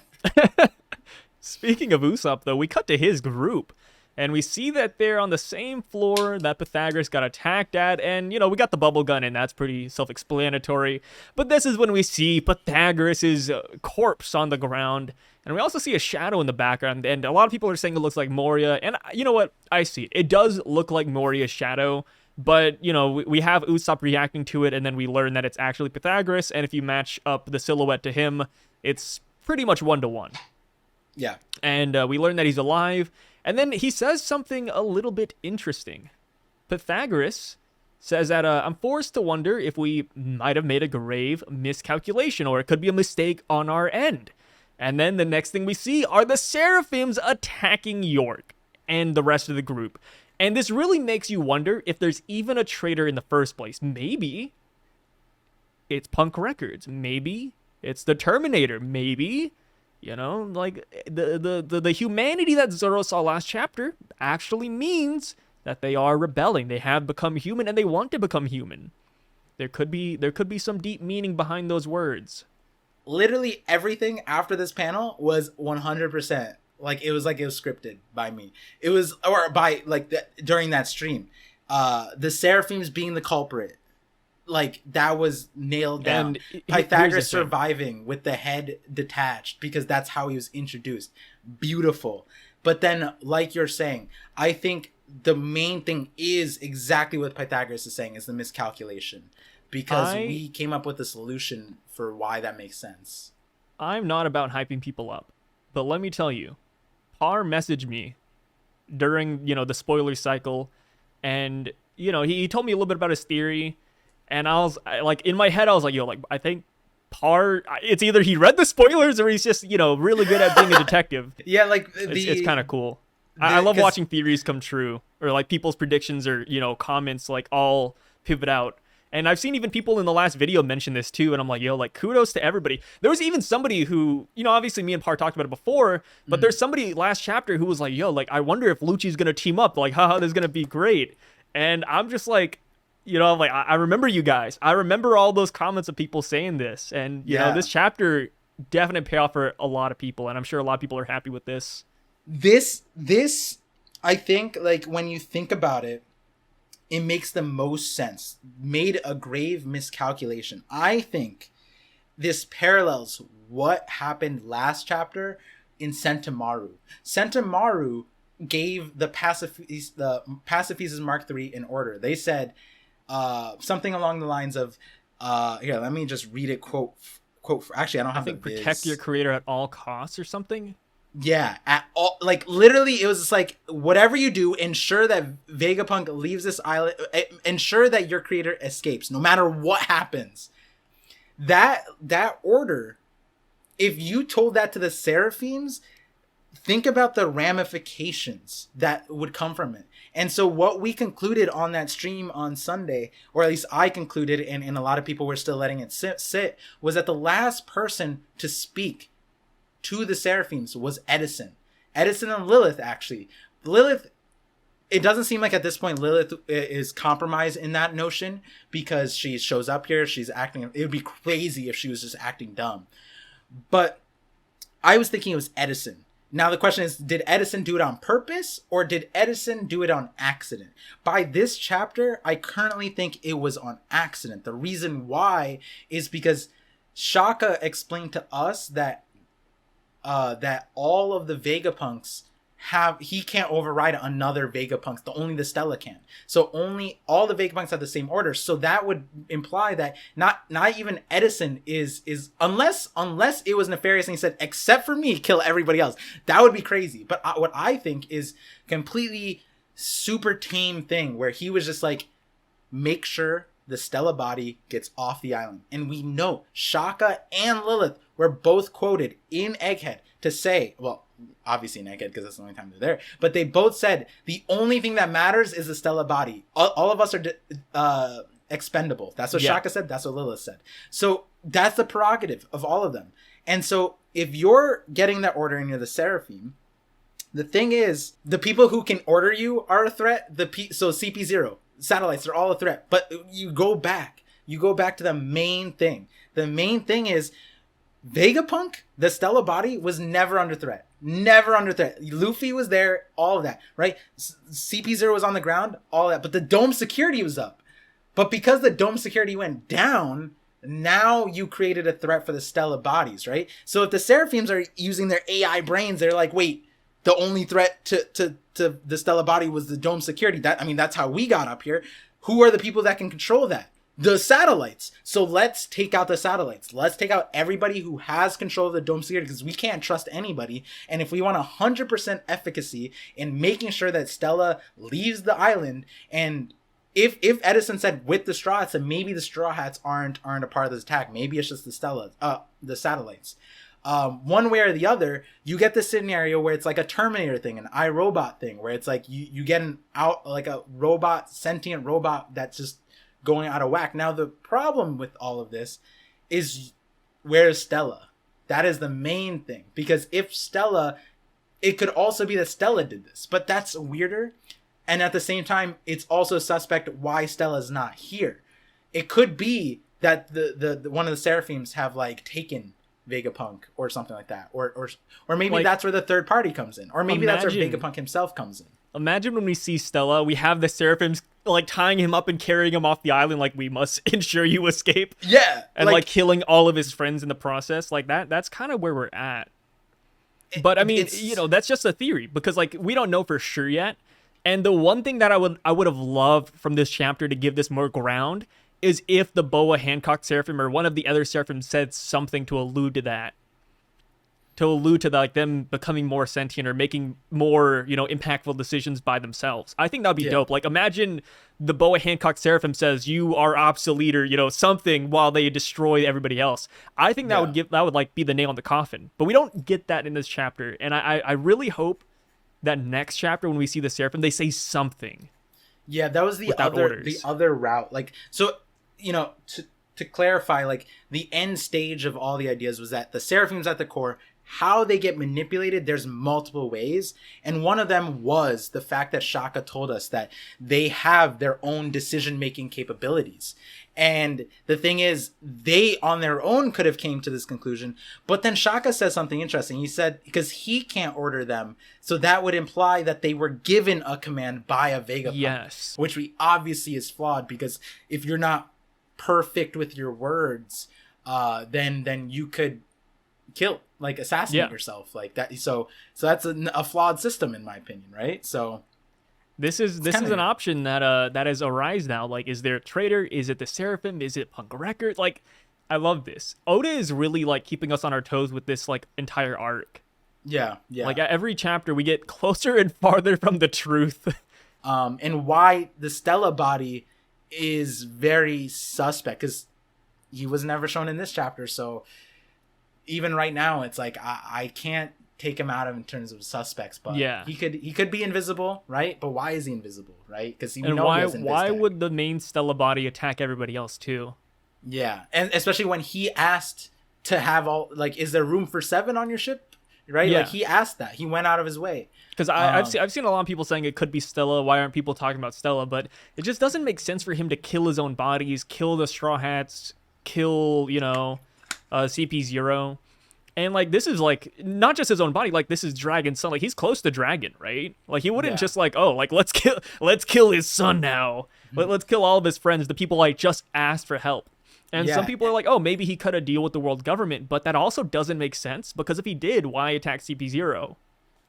S1: Speaking of Usopp, though, we cut to his group, and we see that they're on the same floor that Pythagoras got attacked at, and, you know, we got the bubble gun, and that's pretty self-explanatory. But this is when we see Pythagoras' corpse on the ground, and we also see a shadow in the background, and a lot of people are saying it looks like Moria, and you know what? I see it. It does look like Moria's shadow, but, you know, we have Usopp reacting to it, and then we learn that it's actually Pythagoras, and if you match up the silhouette to him, it's pretty much 1-to-1.
S2: Yeah.
S1: And we learn that he's alive, and then he says something a little bit interesting. Pythagoras says that, I'm forced to wonder if we might have made a grave miscalculation, or it could be a mistake on our end. And then the next thing we see are the Seraphims attacking York and the rest of the group. And this really makes you wonder if there's even a traitor in the first place. Maybe it's Punk Records. Maybe it's the Terminator. Maybe, you know, like the humanity that Zoro saw last chapter actually means that they are rebelling. They have become human and they want to become human. There could be some deep meaning behind those words.
S2: Literally everything after this panel was 100%. Like it was scripted by me. It was, or by during that stream. The Seraphims being the culprit. Like that was nailed down. Pythagoras surviving with the head detached because that's how he was introduced. Beautiful. But then, like you're saying, I think the main thing is exactly what Pythagoras is saying, is the miscalculation. Because we came up with a solution for why that makes sense.
S1: I'm not about hyping people up, but let me tell you, Par messaged me during, you know, the spoiler cycle, and, you know, he told me a little bit about his theory, and I was, like, in my head, I was like, yo, like, I think Par, it's either he read the spoilers or he's just, you know, really good at being a detective.
S2: Yeah, like,
S1: it's kind of cool. I love watching theories come true, or, like, people's predictions or, you know, comments, like, all pivot out. And I've seen even people in the last video mention this too, and I'm like, yo, like, kudos to everybody. There was even somebody who, you know, obviously me and Par talked about it before, but there's somebody last chapter who was like, yo, like, I wonder if Lucci's gonna team up, like, haha, this is gonna be great. And I'm just like, you know, like, I remember you guys. I remember all those comments of people saying this, and, you know, this chapter, definite payoff for a lot of people, and I'm sure a lot of people are happy with this.
S2: This, I think, like, when you think about it, it makes the most sense. Made a grave miscalculation. I think this parallels what happened last chapter in Sentomaru. Sentomaru gave the Pacifistas Mark III an order. They said something along the lines of, here, let me just read it quote. Actually, I don't have
S1: protect your creator at all costs or something.
S2: Yeah, at all. Like literally, it was just like whatever you do, ensure that Vegapunk leaves this island. Ensure that your creator escapes, no matter what happens. That order. If you told that to the Seraphims, think about the ramifications that would come from it. And so what we concluded on that stream on Sunday, or at least I concluded, and a lot of people were still letting it sit, was that the last person to speak to the Seraphims was Edison and Lilith. Actually, Lilith, it doesn't seem like at this point Lilith is compromised in that notion, because she shows up here, she's acting, it would be crazy if she was just acting dumb. But I was thinking it was Edison. Now the question is, did Edison do it on purpose, or did Edison do it on accident? By this chapter, I currently think it was on accident. The reason why is because Shaka explained to us that that all of the Vegapunks he can't override another Vegapunk. Only the Stella can. So only all the Vegapunks have the same order. So that would imply that not even Edison is unless it was nefarious and he said, except for me, kill everybody else. That would be crazy. But what I think is completely super tame thing where he was just like, make sure the Stella body gets off the island. And we know Shaka and Lilith were both quoted in Egghead to say, well, obviously in Egghead because that's the only time they're there, but they both said the only thing that matters is the Stella body. All of us are expendable. That's what Shaka said. That's what Lilith said. So that's the prerogative of all of them. And so if you're getting that order and you're the Seraphim, the thing is, the people who can order you are a threat. So CP0, satellites, they're all a threat. But you go back to the main thing. The main thing is Vegapunk, the Stella body, was never under threat. Never under threat. Luffy was there, all of that, right? CP0 was on the ground, all that. But the dome security was up. But because the dome security went down, now you created a threat for the Stella bodies, right? So if the Seraphims are using their AI brains, they're like, wait, the only threat to the Stella body was the dome security. That's how we got up here. Who are the people that can control that? The satellites. So let's take out the satellites. Let's take out everybody who has control of the dome security, because we can't trust anybody. And if we want 100% efficacy in making sure that Stella leaves the island, and if Edison said with the Straw Hats, then maybe the Straw Hats aren't a part of this attack. Maybe it's just the satellites. One way or the other, you get this scenario where it's like a Terminator thing, an iRobot thing, where it's like you get like a robot, sentient robot that's just going out of whack. Now the problem with all of this is, where's Stella? That is the main thing, because if Stella, it could also be that Stella did this, but that's weirder. And at the same time, it's also suspect why Stella's not here. It could be that the one of the Seraphims have like taken Vegapunk or something like that, or maybe like, that's where the third party comes in, or maybe that's where Vegapunk himself comes in.
S1: Imagine when we see Stella, we have the Seraphims like tying him up and carrying him off the island, like we must ensure you escape.
S2: Yeah,
S1: and like killing all of his friends in the process. Like that's kind of where we're at. But I mean, that's just a theory, because like we don't know for sure yet. And the one thing that I would have loved from this chapter to give this more ground is if the Boa Hancock Seraphim or one of the other Seraphims said something to allude to that. To allude to like them becoming more sentient or making more, impactful decisions by themselves. I think that'd be dope. Like imagine the Boa Hancock Seraphim says you are obsolete or something while they destroy everybody else. I think that would like be the nail in the coffin. But we don't get that in this chapter, and I really hope that next chapter when we see the Seraphim they say something.
S2: Yeah, that was the other route. Like so, to clarify, like the end stage of all the ideas was that the Seraphims at the core. How they get manipulated, there's multiple ways. And one of them was the fact that Shaka told us that they have their own decision-making capabilities. And the thing is, they on their own could have came to this conclusion. But then Shaka says something interesting. He said, because he can't order them, so that would imply that they were given a command by a Vegapunk.
S1: Yes.
S2: Which we obviously is flawed, because if you're not perfect with your words, then you could kill, like assassinate yourself like that. So that's a flawed system in my opinion, right? So
S1: this is an option that has arise now. Like, is there a traitor? Is it the Seraphim? Is it Punk Record? Like, I love this. Oda is really like keeping us on our toes with this like entire arc.
S2: Yeah, yeah.
S1: Like, at every chapter, we get closer and farther from the truth.
S2: And why the Stella body is very suspect, because he was never shown in this chapter. So even right now, it's like I can't take him out of in terms of suspects. But
S1: yeah,
S2: he could be invisible, right? But why is he invisible, right? Because
S1: why would the main Stella body attack everybody else too?
S2: Yeah, and especially when he asked to have all, like, is there room for 7 on your ship? Right?
S1: Yeah.
S2: Like, he asked that. He went out of his way.
S1: Because I've seen a lot of people saying it could be Stella. Why aren't people talking about Stella? But it just doesn't make sense for him to kill his own bodies, kill the Straw Hats, kill, CP0. And, like, this is, like, not just his own body. Like, this is Dragon's son. Like, he's close to Dragon, right? Like, he wouldn't just, like, oh, like, let's kill his son now. Let's kill all of his friends, the people, like, just asked for help. And some people are like, oh, maybe he cut a deal with the world government, but that also doesn't make sense, because if he did, why attack CP0?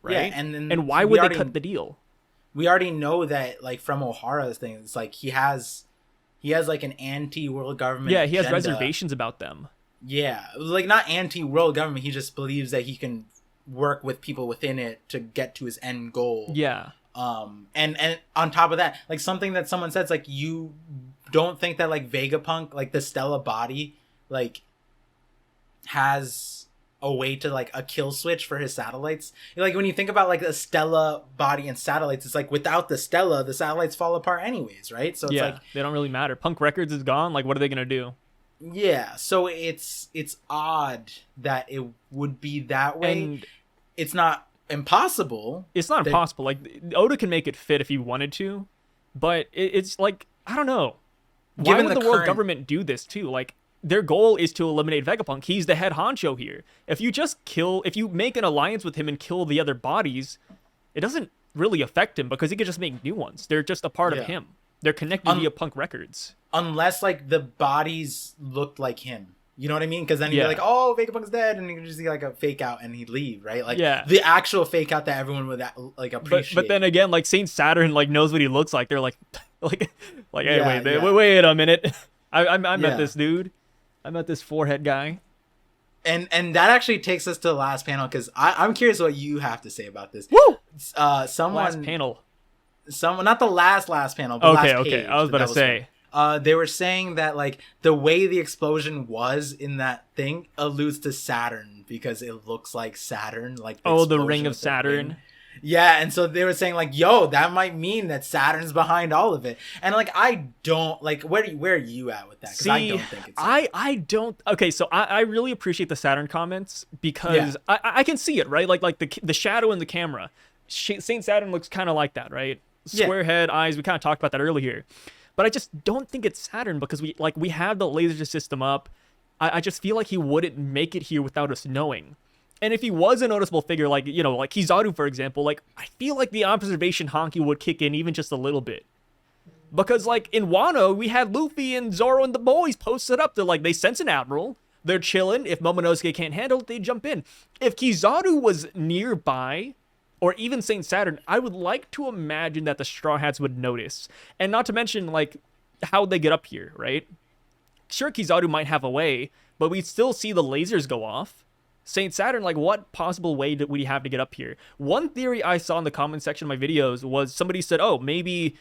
S1: Right?
S2: Yeah, and
S1: why would they cut the deal?
S2: We already know that, like, from O'Hara's thing, it's like he has like an anti-world government
S1: Yeah, he has
S2: agenda.
S1: reservations about them.
S2: Yeah, like, not anti-world government, he just believes that he can work with people within it to get to his end goal.
S1: Yeah.
S2: And on top of that, like, something that someone says, like, you don't think that, like, Vegapunk, like, the Stella body, like, has a way to, like, a kill switch for his satellites. Like, when you think about, like, a Stella body and satellites, it's like, without the Stella, the satellites fall apart anyways, right? So it's like,
S1: they don't really matter. Punk Records is gone. Like, what are they gonna do?
S2: Yeah, so it's odd that it would be that way.
S1: And
S2: it's not impossible.
S1: It's not impossible. Like, Oda can make it fit if he wanted to, but it's like, I don't know. Why would the world government do this too? Like, their goal is to eliminate Vegapunk. He's the head honcho here. If you make an alliance with him and kill the other bodies, it doesn't really affect him, because he could just make new ones. They're just a part of him. They're connected via Punk Records. Unless,
S2: like, the bodies looked like him. You know what I mean? Because then you'd be like, oh, Vegapunk's dead, and you can just see, like, a fake out and he'd leave, right? Like, the actual fake out that everyone would, like, appreciate.
S1: But then again, like, Saint Saturn, like, knows what he looks like. They're like, hey, wait a minute. I met this dude. I met this forehead guy.
S2: And that actually takes us to the last panel, because I'm curious what you have to say about this.
S1: Woo!
S2: Last
S1: panel.
S2: Not the last panel, but last page.
S1: I was about to say.
S2: They were saying that, like, the way the explosion was in that thing alludes to Saturn, because it looks like Saturn. Like,
S1: the ring of Saturn.
S2: Yeah, and so they were saying, like, yo, that might mean that Saturn's behind all of it. And, like, I don't, like, where are you at with that? Because I don't think it's Saturn.
S1: I don't. Okay, so I really appreciate the Saturn comments, because I can see it, right? Like the shadow in the camera. Saint Saturn looks kind of like that, right? Square head, eyes. We kind of talked about that earlier. But I just don't think it's Saturn, because we have the laser system up. I just feel like he wouldn't make it here without us knowing. And if he was a noticeable figure, like, like Kizaru, for example, like, I feel like the observation honky would kick in even just a little bit. Because, like, in Wano, we had Luffy and Zoro and the boys posted up. They're like, they sense an admiral. They're chilling. If Momonosuke can't handle it, they jump in. If Kizaru was nearby, or even Saint Saturn, I would like to imagine that the Straw Hats would notice. And not to mention, like, how they get up here, right? Sure, Kizaru might have a way, but we'd still see the lasers go off. Saint Saturn, like, what possible way would he have to get up here? One theory I saw in the comment section of my videos was somebody said, oh, maybe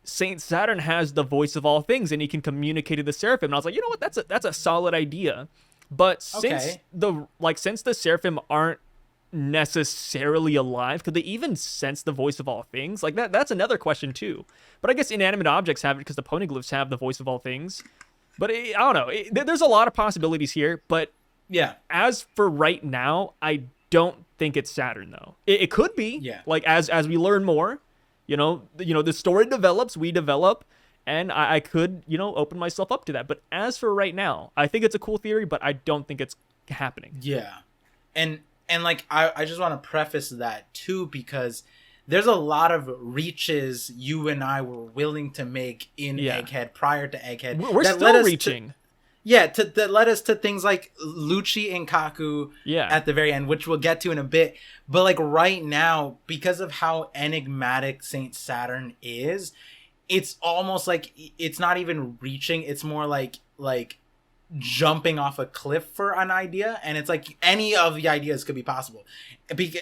S1: Saint Saturn has the voice of all things and he can communicate to the Seraphim. And I was like, you know what? That's a solid idea. But since the Seraphim aren't necessarily alive, could they even sense the voice of all things? Like, that's another question too. But I guess inanimate objects have it, because the poneglyphs have the voice of all things. But I don't know. There's a lot of possibilities here, but
S2: yeah, as
S1: for right now, I don't think it's Saturn, though. It could be.
S2: Yeah.
S1: Like, as we learn more, the story develops, we develop, and I could, open myself up to that. But as for right now, I think it's a cool theory, but I don't think it's happening.
S2: Yeah. And like, I just want to preface that too, because there's a lot of reaches you and I were willing to make in Egghead prior to Egghead.
S1: We're still reaching.
S2: That led us to things like Lucci and Kaku at the very end, which we'll get to in a bit. But, like, right now, because of how enigmatic Saint Saturn is, it's almost like it's not even reaching. It's more like jumping off a cliff for an idea, and it's like any of the ideas could be possible.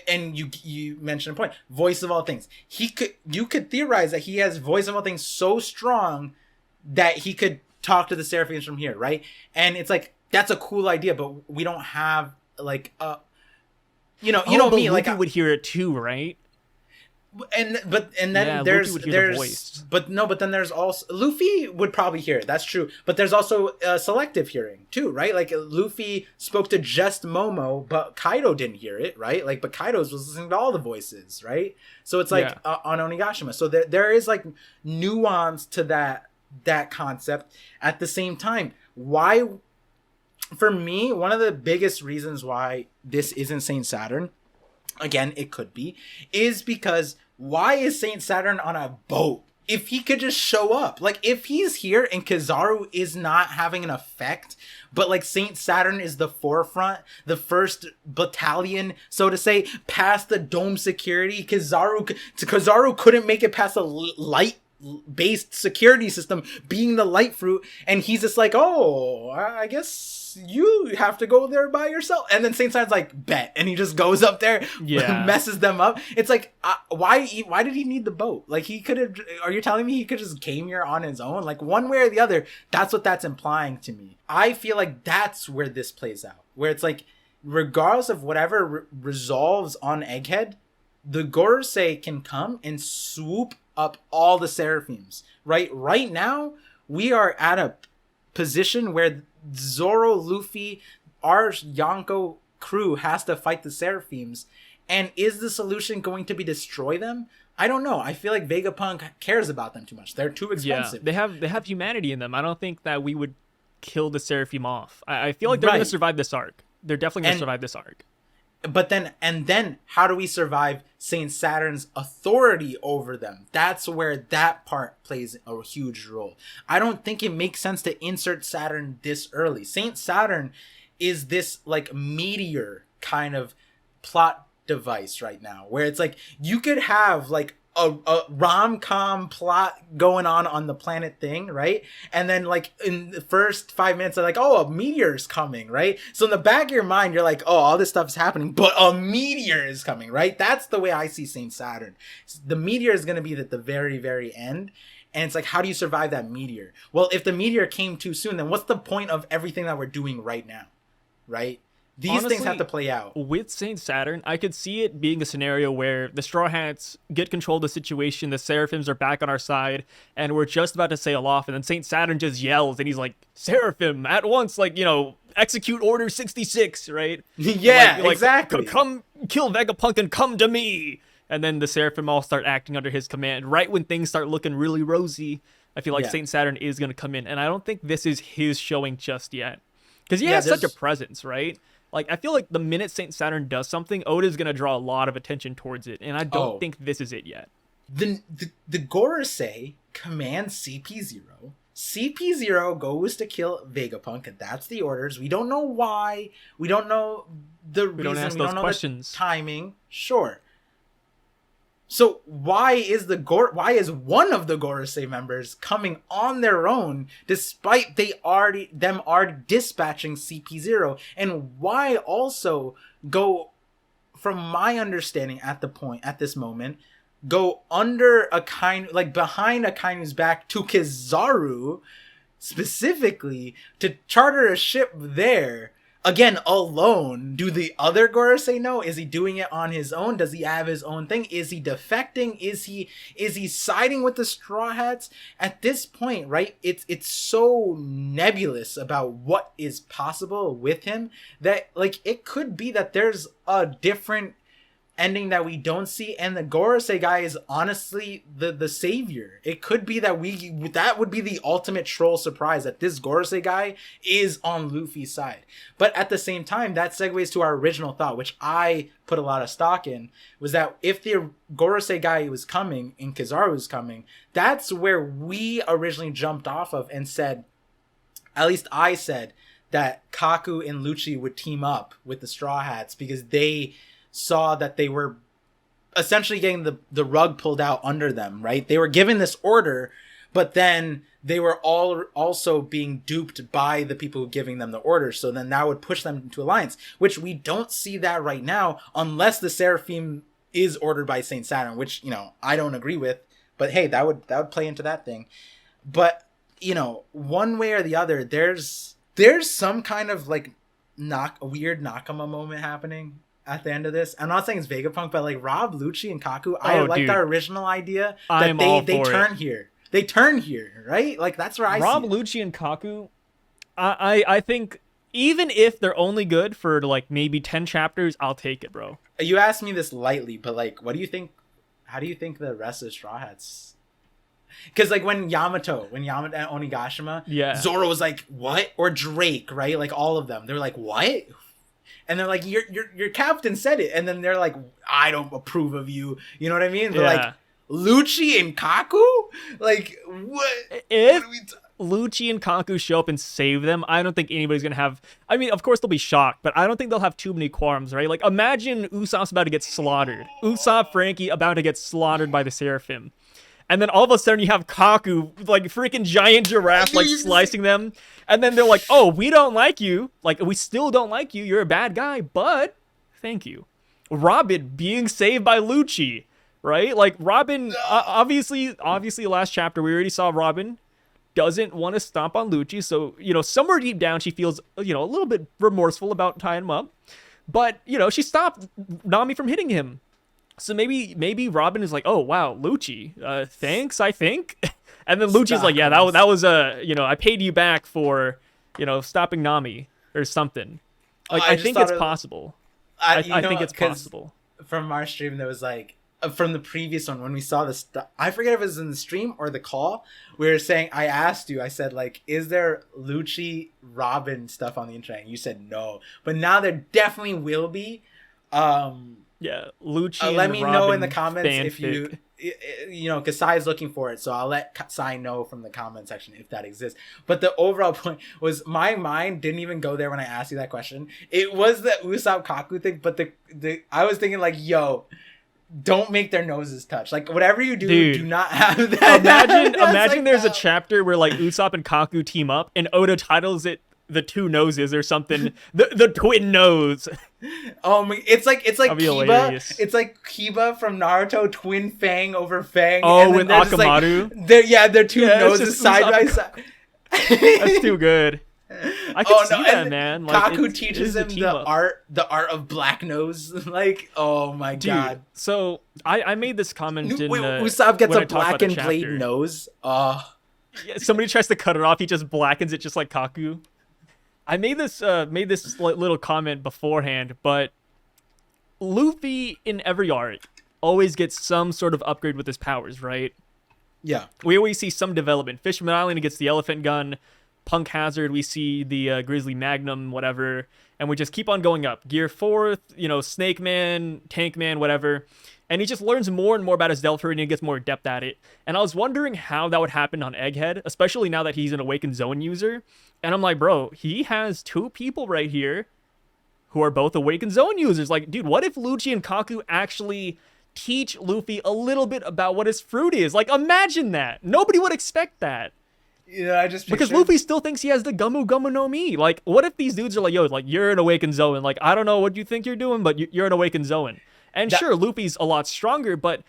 S2: And you mentioned a point, voice of all things. You could theorize that he has voice of all things so strong that he could talk to the Seraphims from here, right? And it's like, that's a cool idea, but we don't have like me,
S1: Luffy
S2: like
S1: would hear it too, right?
S2: And then there's but then there's also Luffy would probably hear it. That's true. But there's also selective hearing too, right? Like Luffy spoke to just Momo, but Kaido didn't hear it, right? Like, but Kaido's was listening to all the voices, right? So it's like on Onigashima. So there is like nuance to that concept. At the same time, why? For me, one of the biggest reasons why this isn't Saint Saturn, again, it could be, is because why is Saint Saturn on a boat? If he could just show up, like if he's here and Kizaru is not having an effect, but like Saint Saturn is the forefront, the first battalion, so to say, past the dome security, Kizaru couldn't make it past the light based security system, being the light fruit, and he's just like, oh, I guess you have to go there by yourself. And then Saint Saturn's like, bet, and he just goes up there, messes them up. It's like, why did he need the boat? Like, he could have, are you telling me he could just came here on his own? Like, one way or the other, that's what that's implying to me. I feel like that's where this plays out, where it's like, regardless of whatever resolves on Egghead, the Gorosei can come and swoop up all the Seraphims. Right now, we are at a position where Zoro, Luffy, our Yonko crew has to fight the Seraphims. And is the solution going to be destroy them? I don't know. I feel like Vegapunk cares about them too much. They're too expensive.
S1: Yeah, they have humanity in them. I don't think that we would kill the Seraphim off. I feel like they're going to survive this arc. They're definitely going to survive this arc.
S2: But then how do we survive Saint Saturn's authority over them? That's where that part plays a huge role. I don't think it makes sense to insert Saturn this early. Saint Saturn is this like meteor kind of plot device right now, where it's like you could have like a rom-com plot going on the planet thing, right? And then like in the first 5 minutes, they're like, oh, a meteor's coming, right? So in the back of your mind, you're like, oh, all this stuff's happening, but a meteor is coming, right? That's the way I see Saint Saturn. The meteor is going to be at the very, very end. And it's like, how do you survive that meteor? Well, if the meteor came too soon, then what's the point of everything that we're doing right now, right? These things have to play out.
S1: With Saint Saturn, I could see it being a scenario where the Straw Hats get control of the situation, the Seraphims are back on our side, and we're just about to sail off, and then Saint Saturn just yells, and he's like, Seraphim, at once, like, execute Order 66, right?
S2: Yeah, exactly.
S1: Come kill Vegapunk and come to me! And then the Seraphim all start acting under his command. Right when things start looking really rosy, I feel like Saint Saturn is going to come in, and I don't think this is his showing just yet. Because he has such a presence, right? Like, I feel like the minute Saint Saturn does something, Oda's going to draw a lot of attention towards it. And I don't think this is it yet.
S2: The Gorosei commands CP0. CP0 goes to kill Vegapunk, and that's the orders. We don't know why. We don't know the reason.
S1: Don't ask those questions.
S2: The timing. Sure. So why is one of the Gorosei members coming on their own despite them already dispatching CP0? And why also go, from my understanding at this moment, go under behind Akainu's back to Kizaru specifically to charter a ship there? Again, alone. Do the other Gorosei know? Is he doing it on his own? Does he have his own thing? Is he defecting? Is he siding with the Straw Hats? At this point, right, it's so nebulous about what is possible with him that, like, it could be that there's a different ending that we don't see, and the Gorosei guy is honestly the savior. It could be that that would be the ultimate troll surprise, that this Gorosei guy is on Luffy's side. But at the same time, that segues to our original thought, which I put a lot of stock in, was that if the Gorosei guy was coming and Kizaru was coming, that's where we originally jumped off of and said, at least I said, that Kaku and Lucci would team up with the Straw Hats because they saw that they were essentially getting the rug pulled out under them, right? They were given this order, but then they were all also being duped by the people giving them the orders. So then that would push them into alliance, which we don't see that right now unless the Seraphim is ordered by Saint Saturn, which, you know, I don't agree with. But hey, that would play into that thing. But, you know, one way or the other, there's some kind of like a weird Nakama moment happening at the end of this. I'm not saying it's Vegapunk, but like Rob, Lucci, and Kaku, I like their original idea that they turn here. They turn here, right? Like that's where
S1: Rob, Lucci, and Kaku, I think even if they're only good for like maybe 10 chapters, I'll take it, bro.
S2: You asked me this lightly, but like, what do you think? How do you think the rest of the Straw Hats? Because like when Yamato and Onigashima, Zoro was like, what? Or Drake, right? Like all of them, they're like, what? And they're like, your captain said it. And then they're like, I don't approve of you. You know what I mean? They're like, Lucci and Kaku? Like, what?
S1: If Lucci and Kaku show up and save them, I don't think anybody's going to have... I mean, of course they'll be shocked, but I don't think they'll have too many qualms, right? Like, imagine Usopp's about to get slaughtered. Usopp, Frankie about to get slaughtered by the Seraphim. And then all of a sudden you have Kaku, like freaking giant giraffe, like slicing them. And then they're like, oh, we don't like you. Like, we still don't like you. You're a bad guy, but thank you. Robin being saved by Lucci, right? Like, Robin, obviously, last chapter, we already saw Robin doesn't want to stomp on Lucci. So, you know, somewhere deep down, she feels, you know, a little bit remorseful about tying him up. But, you know, she stopped Nami from hitting him. So maybe Robin is like, oh, wow, Lucci, thanks, I think. And then Lucci's like, yeah, that was you know, I paid you back for, you know, stopping Nami or something. Like, I think it's possible. I think it's possible.
S2: From our stream, there was like, from the previous one, when we saw this, I forget if it was in the stream or the call, we were saying, I asked you, I said, like, is there Lucci, Robin stuff on the internet? And you said no. But now there definitely will be.
S1: Yeah, Lucci.
S2: Let me
S1: Robin
S2: know in the comments if
S1: fanfic.
S2: you know, because Sai's looking for it, so I'll let Sai know from the comment section if that exists. But the overall point was, my mind didn't even go there when I asked you that question. It was the Usopp Kaku thing, but the I was thinking like, yo, don't make their noses touch. Like, whatever you do,
S1: Dude,
S2: do not have that.
S1: Imagine
S2: like,
S1: there's a chapter where like Usopp and Kaku team up, and Oda titles it the two noses or something. the twin nose.
S2: It's like Kiba.
S1: Hilarious.
S2: It's like Kiba from Naruto, twin Fang over Fang.
S1: Oh, with Akamaru.
S2: Like, they're two noses side by side.
S1: That's too good. I can see that, man. Like,
S2: Kaku teaches him the art of black nose. Like, oh my god.
S1: So I made this comment.
S2: Usopp gets a blackened blade nose. Yeah,
S1: somebody tries to cut it off. He just blackens it, just like Kaku. I made this little comment beforehand, but Luffy in every arc always gets some sort of upgrade with his powers, right?
S2: Yeah.
S1: We always see some development. Fishman Island, he gets the elephant gun. Punk Hazard, we see the Grizzly Magnum, whatever. And we just keep on going up. Gear 4th, you know, Snake Man, Tank Man, whatever. And he just learns more and more about his Delphi and he gets more adept at it. And I was wondering how that would happen on Egghead, especially now that he's an Awakened Zone user. And I'm like, bro, he has two people right here who are both Awakened Zone users. Like, dude, what if Lucci and Kaku actually teach Luffy a little bit about what his fruit is? Like, imagine that. Nobody would expect that.
S2: Yeah, I just
S1: because Luffy still thinks he has the Gumu Gumu no Mi. Like, what if these dudes are like, yo, like, you're an Awakened Zone. Like, I don't know what you think you're doing, but you're an Awakened Zone. And sure, Luffy's a lot stronger, but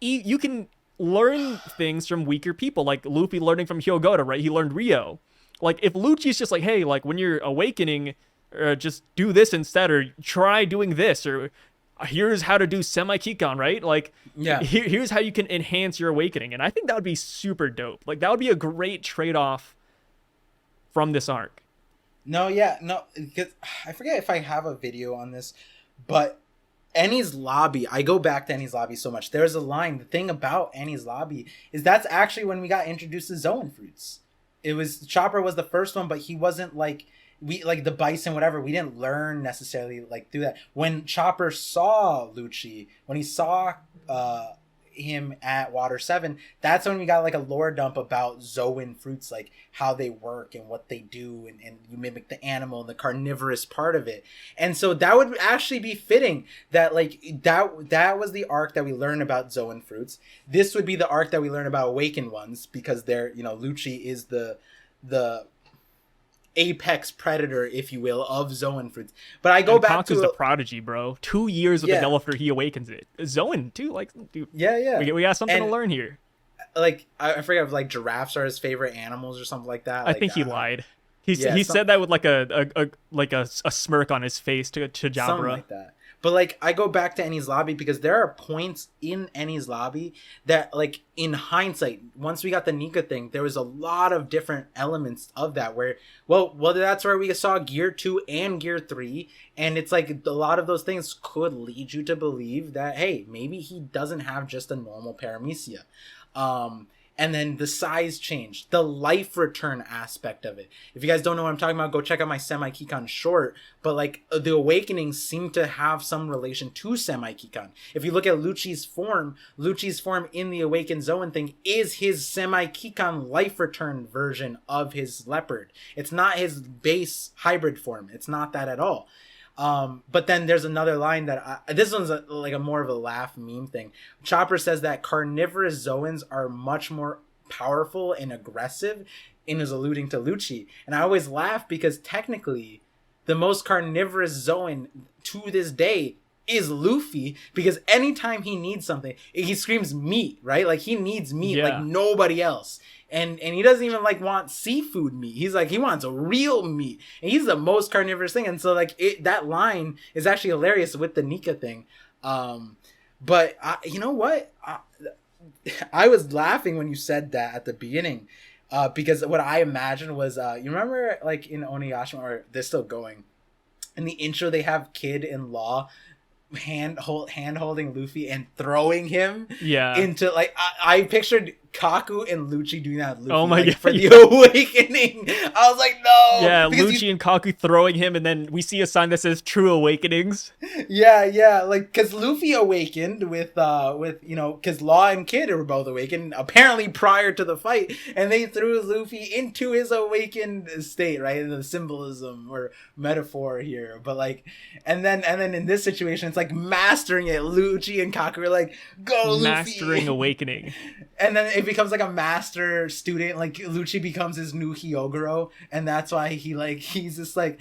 S1: you can learn things from weaker people. Like Luffy learning from Hyogoro, right? He learned Rio. Like, if Lucci's just like, hey, like, when you're awakening, just do this instead, or try doing this, or here's how to do semi-Kikon, right? Like,
S2: yeah,
S1: here's how you can enhance your awakening. And I think that would be super dope. Like, that would be a great trade-off from this arc.
S2: No, because I forget if I have a video on this, but Enies Lobby, I go back to Enies Lobby so much. There's a line, the thing about Enies Lobby is that's actually when we got introduced to Zoan fruits. It was, Chopper was the first one, but he wasn't like, like the bison, whatever, we didn't learn necessarily like through that. When Chopper saw Lucci, when he saw him at Water 7, that's when we got like a lore dump about Zoan fruits, like how they work and what they do, and you mimic the animal and the carnivorous part of it. And so that would actually be fitting that like that was the arc that we learn about Zoan fruits. This would be the arc that we learn about awakened ones, because they're, you know, Lucci is the apex predator, if you will, of Zoan fruits. But I go
S1: and
S2: back
S1: Kaku's the prodigy, bro. 2 years with the devil after he awakens it. Zoan too, like, dude.
S2: Yeah.
S1: We got something to learn here.
S2: Like I forget if like giraffes are his favorite animals or something like that.
S1: I think he lied. He said that with like a smirk on his face to Jabra.
S2: Something like that. But like I go back to Enies Lobby because there are points in Enies Lobby that, like, in hindsight, once we got the Nika thing, there was a lot of different elements of that where, well, that's where we saw Gear 2 and Gear 3, and it's like a lot of those things could lead you to believe that, hey, maybe he doesn't have just a normal paramecia. And then the size change, the life return aspect of it. If you guys don't know what I'm talking about, go check out my Semi-Kikon short. But like the awakenings seem to have some relation to Semi-Kikon. If you look at Lucci's form in the awakened Zoan thing is his Semi-Kikon life return version of his leopard. It's not his base hybrid form. It's not that at all. But then there's another line that this one's like a more of a laugh meme thing. Chopper says that carnivorous Zoans are much more powerful and aggressive, and is alluding to Lucci. And I always laugh because technically the most carnivorous Zoan to this day is Luffy, because anytime he needs something, he screams meat, right? Like he needs meat like nobody else. And he doesn't even like want seafood meat. He's like, he wants a real meat. And he's the most carnivorous thing. And so like that line is actually hilarious with the Nika thing. But you know what? I was laughing when you said that at the beginning. Because what I imagined was, you remember like in Onigashima, or they're still going, in the intro they have Kid and Law hand holding Luffy and throwing him into like I pictured Kaku and Lucci doing that. Luffy,
S1: oh my god!
S2: For the awakening, I was like, no.
S1: Yeah, Lucci and Kaku throwing him, and then we see a sign that says "True Awakenings."
S2: Yeah, like because Luffy awakened with you know, because Law and Kid were both awakened apparently prior to the fight, and they threw Luffy into his awakened state, right? In the symbolism or metaphor here, but like, and then in this situation, it's like mastering it. Lucci and Kaku are like, go Luffy,
S1: mastering awakening.
S2: And then it becomes like a master student. Like Lucci becomes his new Hyogoro, and that's why he's just like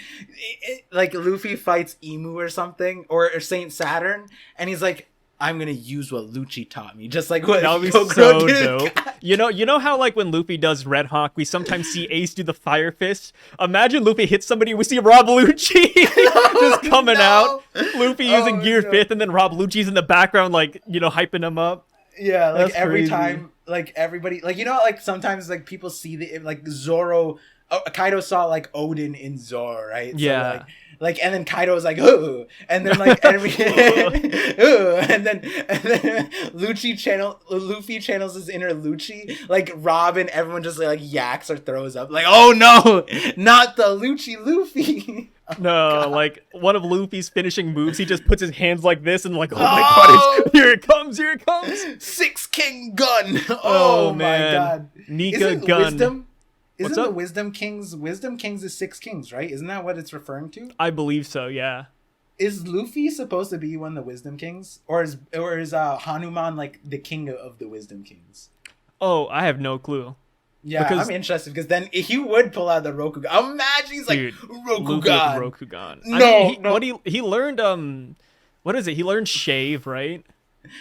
S2: Luffy fights Emu or something, or Saint Saturn, and he's like, I'm gonna use what Lucci taught me, just like what
S1: that would be so dope. You know how like when Luffy does Red Hawk, we sometimes see Ace do the Fire Fist. Imagine Luffy hits somebody, we see Rob Lucci just coming out. Luffy using Gear 5th, and then Rob Lucci's in the background, like, you know, hyping him up.
S2: Yeah, like
S1: that's
S2: every
S1: crazy.
S2: time, like everybody, like, you know, like sometimes like people see the like Zoro, Kaido saw like Odin in Zoro, right?
S1: Yeah.
S2: So, like, and then Kaido's like, ooh, and then like ooh, and then Luffy channels his inner Lucci, like Robin, everyone just like yaks or throws up, like, oh no, not the Luffy.
S1: No, God. Like one of Luffy's finishing moves, he just puts his hands like this and like, oh my god, here it comes.
S2: Six King gun. Oh man. My god.
S1: Nika gun.
S2: Isn't the Wisdom Kings is 6 kings, right? Isn't that what it's referring to?
S1: I believe so, yeah.
S2: Is Luffy supposed to be one of the Wisdom Kings? Or is Hanuman like the king of the Wisdom Kings?
S1: Oh, I have no clue.
S2: Yeah, I'm interested because then he would pull out the Rokugan. Imagine he's like, Rokugan.
S1: Rokugan. No. He learned what is it? He learned shave, right?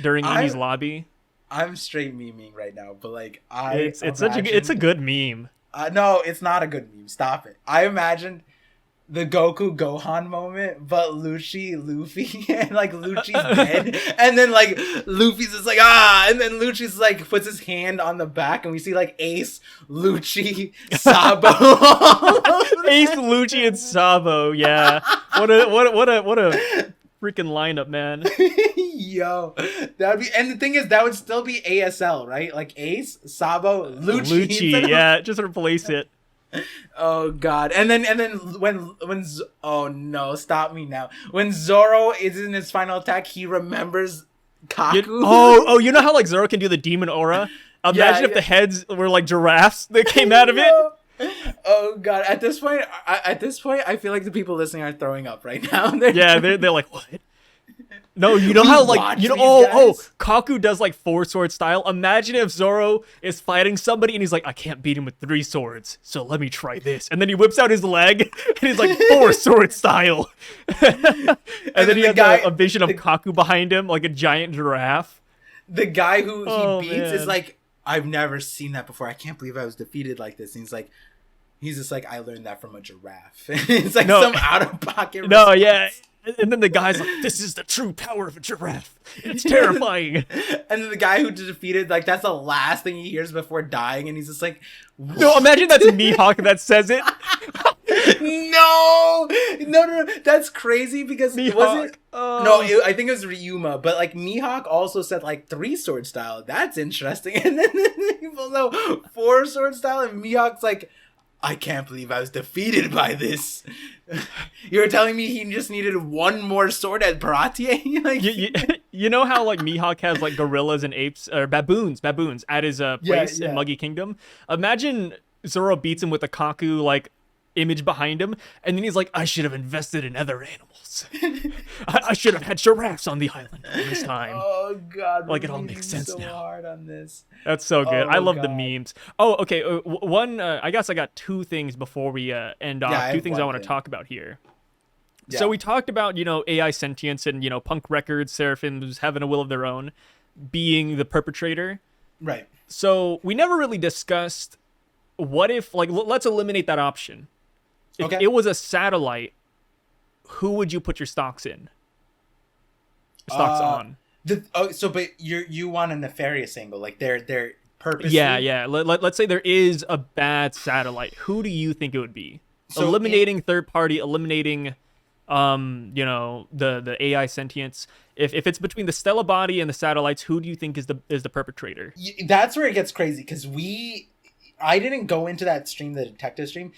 S1: During Enies Lobby.
S2: I'm straight memeing right now, but like
S1: it's a good meme.
S2: No, it's not a good meme. Stop it. I imagined the Goku Gohan moment, but Luffy, and like Lucci's dead, and then like Luffy's just like and then Lucci's like puts his hand on the back, and we see like Ace, Lucci, Sabo,
S1: Ace, Lucci, and Sabo. Yeah, what a freaking lineup, man.
S2: Yo, that would be, and the thing is, that would still be ASL, right? Like Ace, Sabo,
S1: Lucci, yeah, just replace it.
S2: Oh god. And then when oh no, stop me now. When Zoro is in his final attack, he remembers Kaku.
S1: You know how like Zoro can do the demon aura? Imagine if the heads were like giraffes that came out of it.
S2: Oh god! At this point, I feel like the people listening are throwing up right now.
S1: They're like, what? No, you know how like Kaku does like 4-sword style. Imagine if Zoro is fighting somebody and he's like, I can't beat him with 3 swords, so let me try this. And then he whips out his leg and he's like 4-sword style. and then he has a vision of Kaku behind him, like a giant giraffe.
S2: The guy who he beats is like, I've never seen that before. I can't believe I was defeated like this. And he's just like, I learned that from a giraffe. It's like some out of pocket.
S1: No, yeah. And then the guy's like, this is the true power of a giraffe. It's terrifying.
S2: And then the guy who defeated, like, that's the last thing he hears before dying. And he's just like, what?
S1: No, imagine that's Mihawk that says it.
S2: No. That's crazy because
S1: Mihawk.
S2: Was it? No, I think it was Ryuma. But, like, Mihawk also said, like, 3-sword style. That's interesting. And then people know 4-sword style. And Mihawk's like, I can't believe I was defeated by this. You're telling me he just needed one more sword at Baratie? Like,
S1: you know how like Mihawk has like gorillas and apes or baboons at his place in Muggy Kingdom? Imagine Zoro beats him with a Kaku like image behind him, and then he's like, I should have invested in other animals. I should have had giraffes on the island this time.
S2: Oh god,
S1: like it all makes sense
S2: so
S1: now.
S2: Hard on this.
S1: That's so good. I love the memes. Oh, okay. One. I guess I got 2 things before we end off. 2 things I want to talk about here. Yeah. So we talked about AI sentience and punk records, Seraphims having a will of their own, being the perpetrator.
S2: Right.
S1: So we never really discussed what if let's eliminate that option. If it was a satellite, who would you put your stocks in? Stocks on.
S2: But you want a nefarious angle, like they're purposely.
S1: Yeah. Let's say there is a bad satellite. Who do you think it would be? So eliminating third party, eliminating, the AI sentience. If it's between the Stella body and the satellites, who do you think is the perpetrator?
S2: That's where it gets crazy because I didn't go into that stream, the detective stream,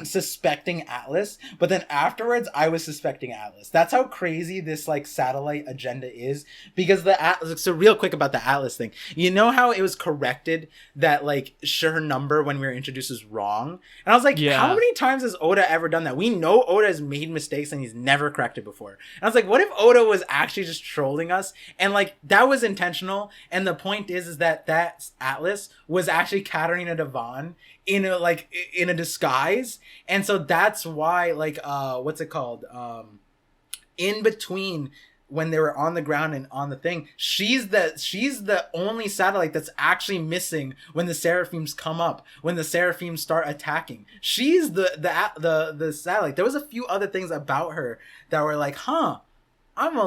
S2: suspecting Atlas, but then afterwards I was suspecting Atlas. That's how crazy this like satellite agenda is, because the Atlas. So real quick about the Atlas thing, you know how it was corrected that like her number when we were introduced is wrong, and I was like, how many times has Oda ever done that? We know Oda has made mistakes and he's never corrected before. And I was like, what if Oda was actually just trolling us, and like that was intentional? And the point is that Atlas was actually Katarina Devon in a disguise, and so that's why what's it called, in between when they were on the ground and on the thing, she's the only satellite that's actually missing when the Seraphims come up, when the Seraphims start attacking. She's the satellite. There was a few other things about her that were like, I'm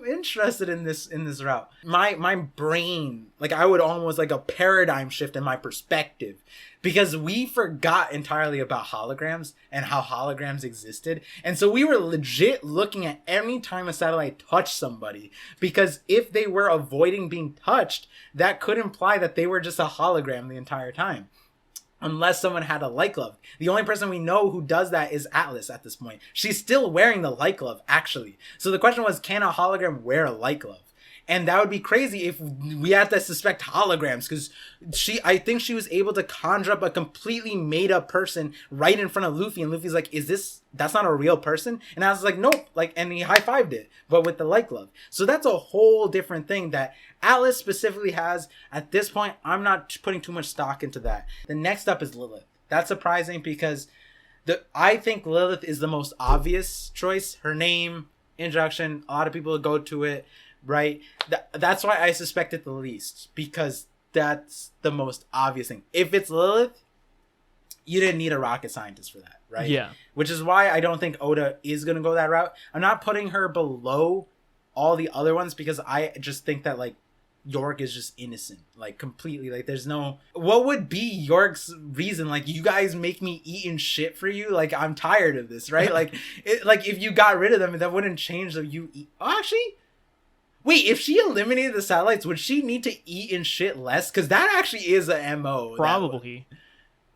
S2: interested in this route. My brain, like I would almost like a paradigm shift in my perspective, because we forgot entirely about holograms and how holograms existed. And so we were legit looking at any time a satellite touched somebody, because if they were avoiding being touched, that could imply that they were just a hologram the entire time. Unless someone had a light glove. The only person we know who does that is Atlas at this point. She's still wearing the light glove, actually. So the question was, can a hologram wear a light glove? And that would be crazy if we had to suspect holograms, because I think she was able to conjure up a completely made up person right in front of Luffy, and Luffy's like, that's not a real person? And I was like, nope, and he high-fived it, but with the light glove. So that's a whole different thing that Atlas specifically has. At this point, I'm not putting too much stock into that. The next up is Lilith. That's surprising because I think Lilith is the most obvious choice. Her name, introduction, a lot of people go to it. Right, that's why I suspect it the least, because that's the most obvious thing. If it's Lilith, you didn't need a rocket scientist for that, right?
S1: Yeah.
S2: Which is why I don't think Oda is gonna go that route. I'm not putting her below all the other ones, because I just think that like York is just innocent, like completely. Like there's no. What would be York's reason? Like, you guys make me eat and shit for you. Like, I'm tired of this, right? Like if you got rid of them, that wouldn't change that you eat. Oh, actually. Wait, if she eliminated the satellites, would she need to eat and shit less? Because that actually is a MO.
S1: Probably.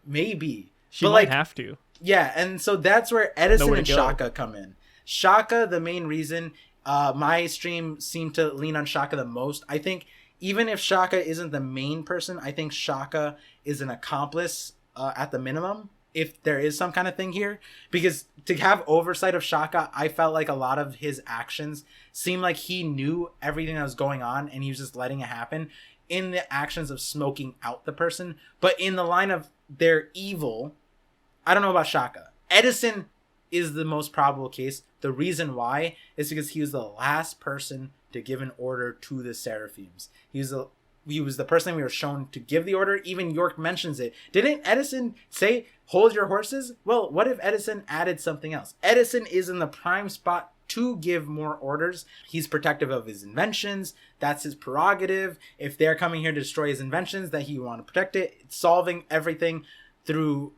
S2: Maybe.
S1: She might have to.
S2: Yeah, and so that's where Edison and Shaka come in. Shaka, the main reason My stream seemed to lean on Shaka the most. I think even if Shaka isn't the main person, I think Shaka is an accomplice at the minimum, if there is some kind of thing here. Because to have oversight of Shaka, I felt like a lot of his actions seemed like he knew everything that was going on and he was just letting it happen in the actions of smoking out the person. But in the line of their evil, I don't know about Shaka. Edison is the most probable case. The reason why is because he was the last person to give an order to the Seraphims. He was the person we were shown to give the order. Even York mentions it. Didn't Edison say, hold your horses? Well, what if Edison added something else? Edison is in the prime spot to give more orders. He's protective of his inventions. That's his prerogative. If they're coming here to destroy his inventions, that he want to protect it. It's solving everything through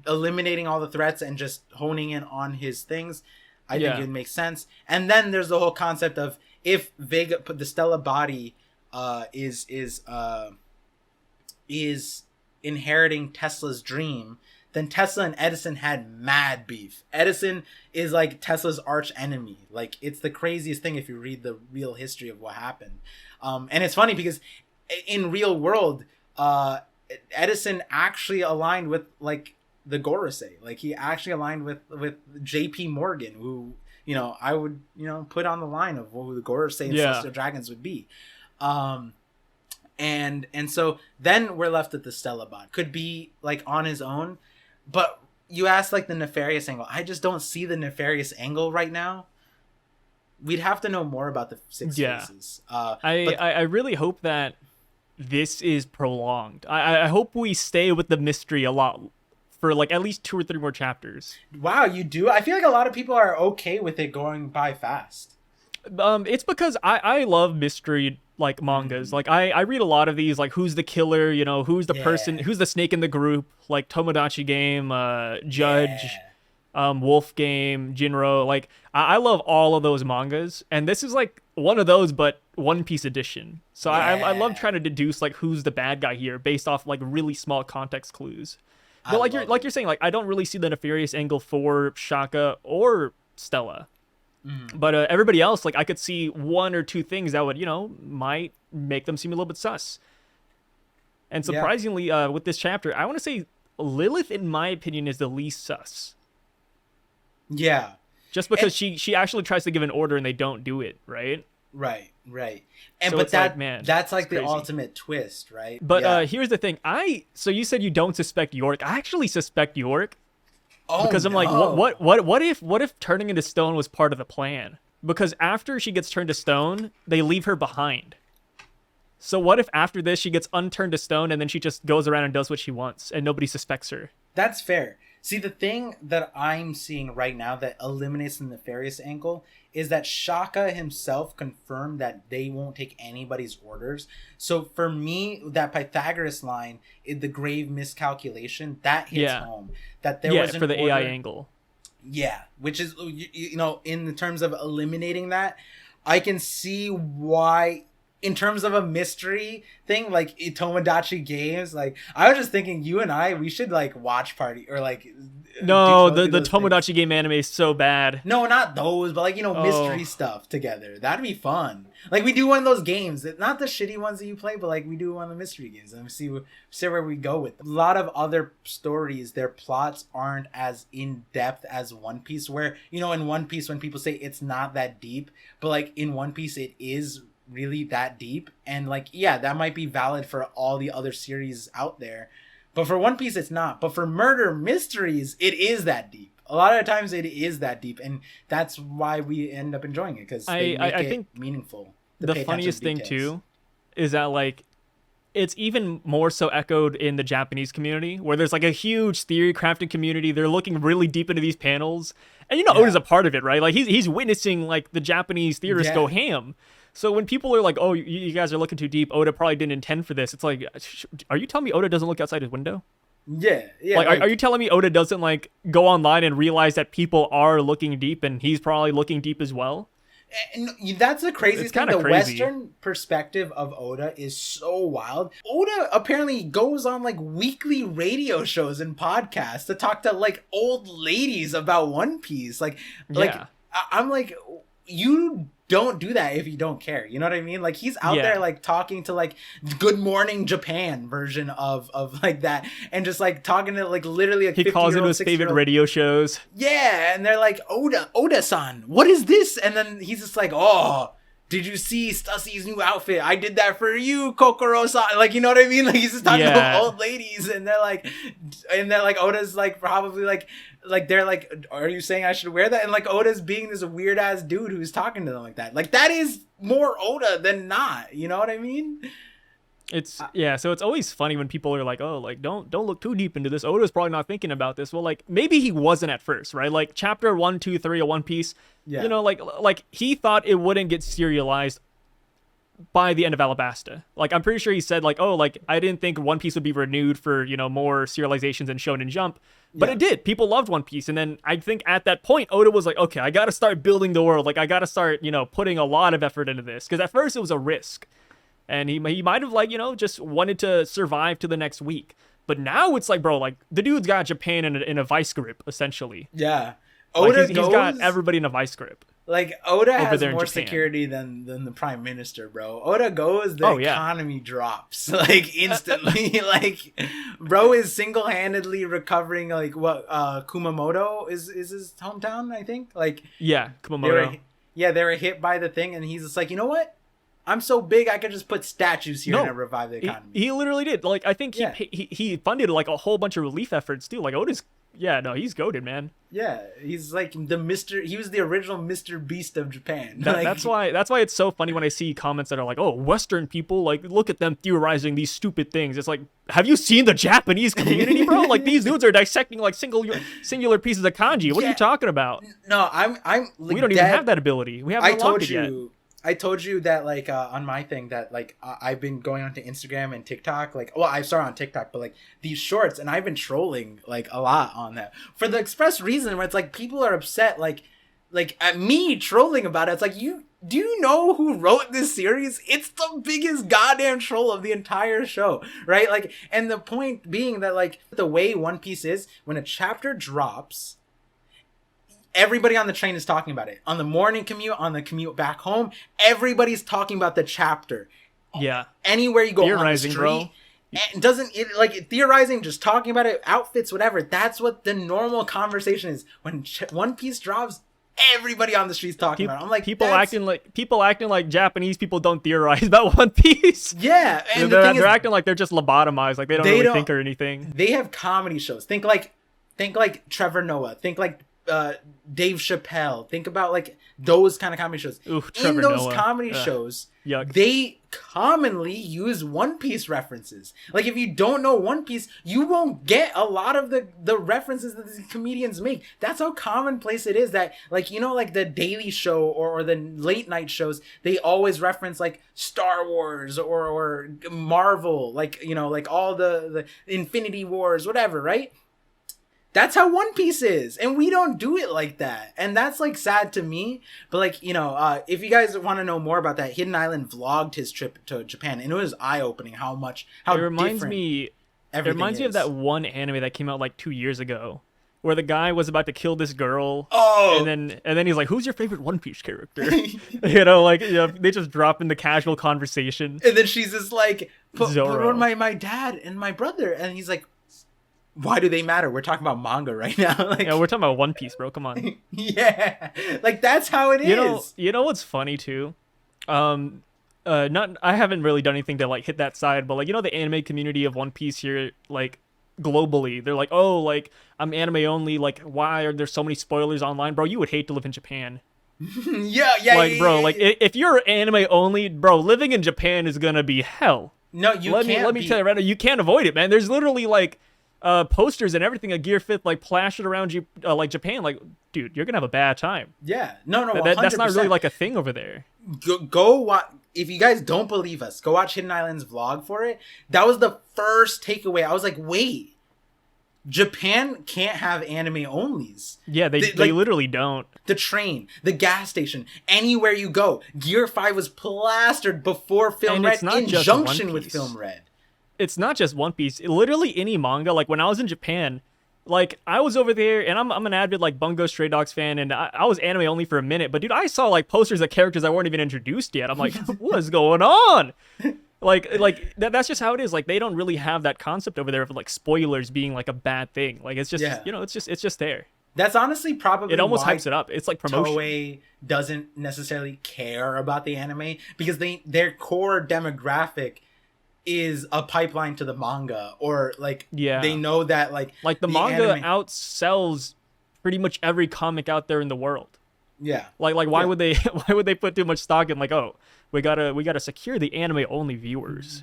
S2: eliminating all the threats and just honing in on his things. I think it makes sense. And then there's the whole concept of if Vega put the Stella body is inheriting Tesla's dream, then Tesla and Edison had mad beef. Edison is like Tesla's arch enemy. Like, it's the craziest thing if you read the real history of what happened. And it's funny because in real world, Edison actually aligned with like the Gorosei. Like, he actually aligned with JP Morgan, who, you know, I would, you know, put on the line of who the Gorosei and Celestial Dragons would be. And so then we're left with the Stella bot. Could be like on his own, but you asked like the nefarious angle. I just don't see the nefarious angle right now. We'd have to know more about the Six Faces.
S1: I really hope that this is prolonged. I hope we stay with the mystery a lot for like at least 2 or 3 more chapters.
S2: Wow, you do? I feel like a lot of people are okay with it going by fast.
S1: It's because I love mystery like mangas. Like I read a lot of these, like who's the killer, you know, who's the person, who's the snake in the group, like Tomodachi Game, Judge, Wolf Game, Jinro. Like I love all of those mangas, and this is like one of those, but One Piece edition. So I love trying to deduce like who's the bad guy here based off like really small context clues. But like you're saying, like I don't really see the nefarious angle for Shaka or Stella. But everybody else, like I could see 1 or 2 things that would, you know, might make them seem a little bit sus. And surprisingly, with this chapter, I want to say Lilith, in my opinion, is the least sus.
S2: Yeah.
S1: Just because she actually tries to give an order and they don't do it, right?
S2: Right. And
S1: so
S2: but that
S1: like, man,
S2: that's like the
S1: crazy.
S2: Ultimate twist, right?
S1: But here's the thing. So you said you don't suspect York. I actually suspect York.
S2: Oh,
S1: because I'm like, what if turning into stone was part of the plan? Because after she gets turned to stone, they leave her behind. So what if after this she gets unturned to stone and then she just goes around and does what she wants and nobody suspects her?
S2: That's fair. See, the thing that I'm seeing right now that eliminates the nefarious angle is that Shaka himself confirmed that they won't take anybody's orders. So for me, that Pythagoras line, the grave miscalculation, that hits home. That there was an
S1: for the
S2: order,
S1: AI angle.
S2: Yeah, which is, you know, in the terms of eliminating that, I can see why. In terms of a mystery thing, like Tomodachi Games, like I was just thinking, you and I, we should like watch party or like.
S1: No, the Tomodachi Game anime is so bad.
S2: No, not those, but like, you know, mystery stuff together. That'd be fun. Like we do one of those games, not the shitty ones that you play, but like we do one of the mystery games and see where we go with them. A lot of other stories, their plots aren't as in depth as One Piece. Where, you know, in One Piece, when people say it's not that deep, but like in One Piece, it is really that deep, and like that might be valid for all the other series out there, but for One Piece it's not. But for murder mysteries, it is that deep. A lot of times it is that deep, and that's why we end up enjoying it, because I think
S1: meaningful. The funniest thing too is that like it's even more so echoed in the Japanese community, where there's like a huge theory crafting community. They're looking really deep into these panels, and you know Oda's a part of it, right? Like he's witnessing like the Japanese theorists go ham. So when people are like, oh, you guys are looking too deep, Oda probably didn't intend for this. It's like, are you telling me Oda doesn't look outside his window?
S2: Yeah.
S1: Like, are you telling me Oda doesn't like go online and realize that people are looking deep and he's probably looking deep as well?
S2: And that's the craziest thing. The Western perspective of Oda is so wild. Oda apparently goes on like weekly radio shows and podcasts to talk to like old ladies about One Piece. I'm like, you don't do that if you don't care. You know what I mean? Like, he's out there like talking to like Good Morning Japan version of like that, and just like talking to like literally like
S1: he calls into his favorite radio shows.
S2: Yeah, and they're like, Oda-san, what is this? And then he's just like, oh, did you see Stussie's new outfit? I did that for you, Kokoro-san. Like, you know what I mean? Like, he's just talking to old ladies, and they're like, Oda's like probably like they're like, are you saying I should wear that? And like Oda's being this weird ass dude who's talking to them like that. Like, that is more Oda than not. You know what I mean?
S1: It's so it's always funny when people are like, oh, like don't look too deep into this. Oda's probably not thinking about this. Well, like, maybe he wasn't at first, right? Like chapter 1, 2, 3 of One Piece, you know, like he thought it wouldn't get serialized by the end of Alabasta. Like, I'm pretty sure he said like, oh, like I didn't think One Piece would be renewed for, you know, more serializations in Shonen Jump. But it did. People loved One Piece. And then I think at that point, Oda was like, okay, I got to start building the world. Like, I got to start, you know, putting a lot of effort into this. Because at first it was a risk. And he might have, like, you know, just wanted to survive to the next week. But now it's like, bro, like, the dude's got Japan in a vice grip, essentially.
S2: Yeah.
S1: Oda like, he's got everybody in a vice grip.
S2: Like, Oda has more security than the prime minister, bro. Oda goes, the economy drops, like, instantly. Like, bro is single-handedly recovering, like, what, Kumamoto is his hometown, I think? Like,
S1: yeah, Kumamoto.
S2: They were hit by the thing, and he's just like, you know what? I'm so big, I could just put statues here and revive the economy.
S1: He literally did. Like, I think he funded, like, a whole bunch of relief efforts, too. Like, Oda's... Yeah, no, he's goated, man.
S2: Yeah, he's like he was the original Mr. Beast of Japan.
S1: That's why it's so funny when I see comments that are like, oh, Western people, like, look at them theorizing these stupid things. It's like, have you seen the Japanese community, bro? Like, these dudes are dissecting, like, singular pieces of kanji. What are you talking about?
S2: No, I'm like,
S1: we don't even have that ability. We haven't unlocked it yet.
S2: I told you that, like, on my thing that, like, I've been going onto Instagram and TikTok. Like, well, I started on TikTok, but, like, these shorts, and I've been trolling, like, a lot on that. For the express reason where it's, like, people are upset, like at me trolling about it. It's like, do you know who wrote this series? It's the biggest goddamn troll of the entire show, right? Like, and the point being that, like, the way One Piece is, when a chapter drops... Everybody on the train is talking about it. On the morning commute, on the commute back home, everybody's talking about the chapter.
S1: Yeah.
S2: Anywhere you go
S1: theorizing,
S2: on the street, bro. Theorizing, just talking about it, outfits, whatever. That's what the normal conversation is. When One Piece drops, everybody on the street's talking about it. I'm like,
S1: people acting like Japanese people don't theorize about One Piece.
S2: Yeah,
S1: and they're acting like they're just lobotomized, like they don't really think or anything.
S2: They have comedy shows. Think like Trevor Noah. Think like Dave Chappelle. Think about like those kind of comedy shows. In those comedy shows, they commonly use One Piece references. Like, if you don't know One Piece, you won't get a lot of the references that these comedians make. That's how commonplace it is that, like, you know, like the Daily Show or the late night shows, they always reference like Star Wars or Marvel, like, you know, like all the Infinity Wars, whatever, right? That's how One Piece is. And we don't do it like that. And that's, like, sad to me. But, like, you know, if you guys want to know more about that, Hidden Island vlogged his trip to Japan. And it was eye-opening how
S1: it reminds me of that one anime that came out, like, 2 years ago, where the guy was about to kill this girl.
S2: Oh!
S1: And then he's like, who's your favorite One Piece character? You know, like, you know, they just drop in the casual conversation.
S2: And then she's just like, put on my dad and my brother. And he's like, why do they matter? We're talking about manga right now. Like,
S1: yeah, we're talking about One Piece, bro. Come on.
S2: Yeah, like that's how it is.
S1: You know what's funny too? I haven't really done anything to like hit that side, but like, you know, the anime community of One Piece here, like globally, they're like, oh, like I'm anime only. Like, why are there so many spoilers online, bro? You would hate to live in Japan.
S2: yeah,
S1: like, bro, like if you're anime only, bro, living in Japan is gonna be hell.
S2: No, you can't.
S1: Let me tell you right now, you can't avoid it, man. There's literally like posters and everything, a Gear Fifth, like plastered around you, like Japan. Like, dude, you're gonna have a bad time.
S2: Yeah, no,
S1: that's not really like a thing over there.
S2: Go watch. If you guys don't believe us, go watch Hidden Island's vlog for it. That was the first takeaway. I was like, wait, Japan can't have anime onlies.
S1: Yeah, they literally don't.
S2: The train, the gas station, anywhere you go, Gear 5 was plastered before Film Red in conjunction with Film Red.
S1: It's not just One Piece. Literally any manga. Like when I was in Japan, Like, I was over there, and I'm an avid, like, Bungo Stray Dogs fan, and I was anime only for a minute. But, dude, I saw, like, posters of characters that weren't even introduced yet. I'm like, what's going on? That's just how it is. Like, they don't really have that concept over there of, like, spoilers being, like, a bad thing. Like, it's just, it's just there.
S2: That's honestly probably
S1: it almost hypes it up. It's like promotion.
S2: Toei doesn't necessarily care about the anime because their core demographic is a pipeline to the manga, or like they know that like
S1: the manga outsells pretty much every comic out there in the world.
S2: Yeah.
S1: Like why would they put too much stock in like, oh, we gotta secure the anime only viewers?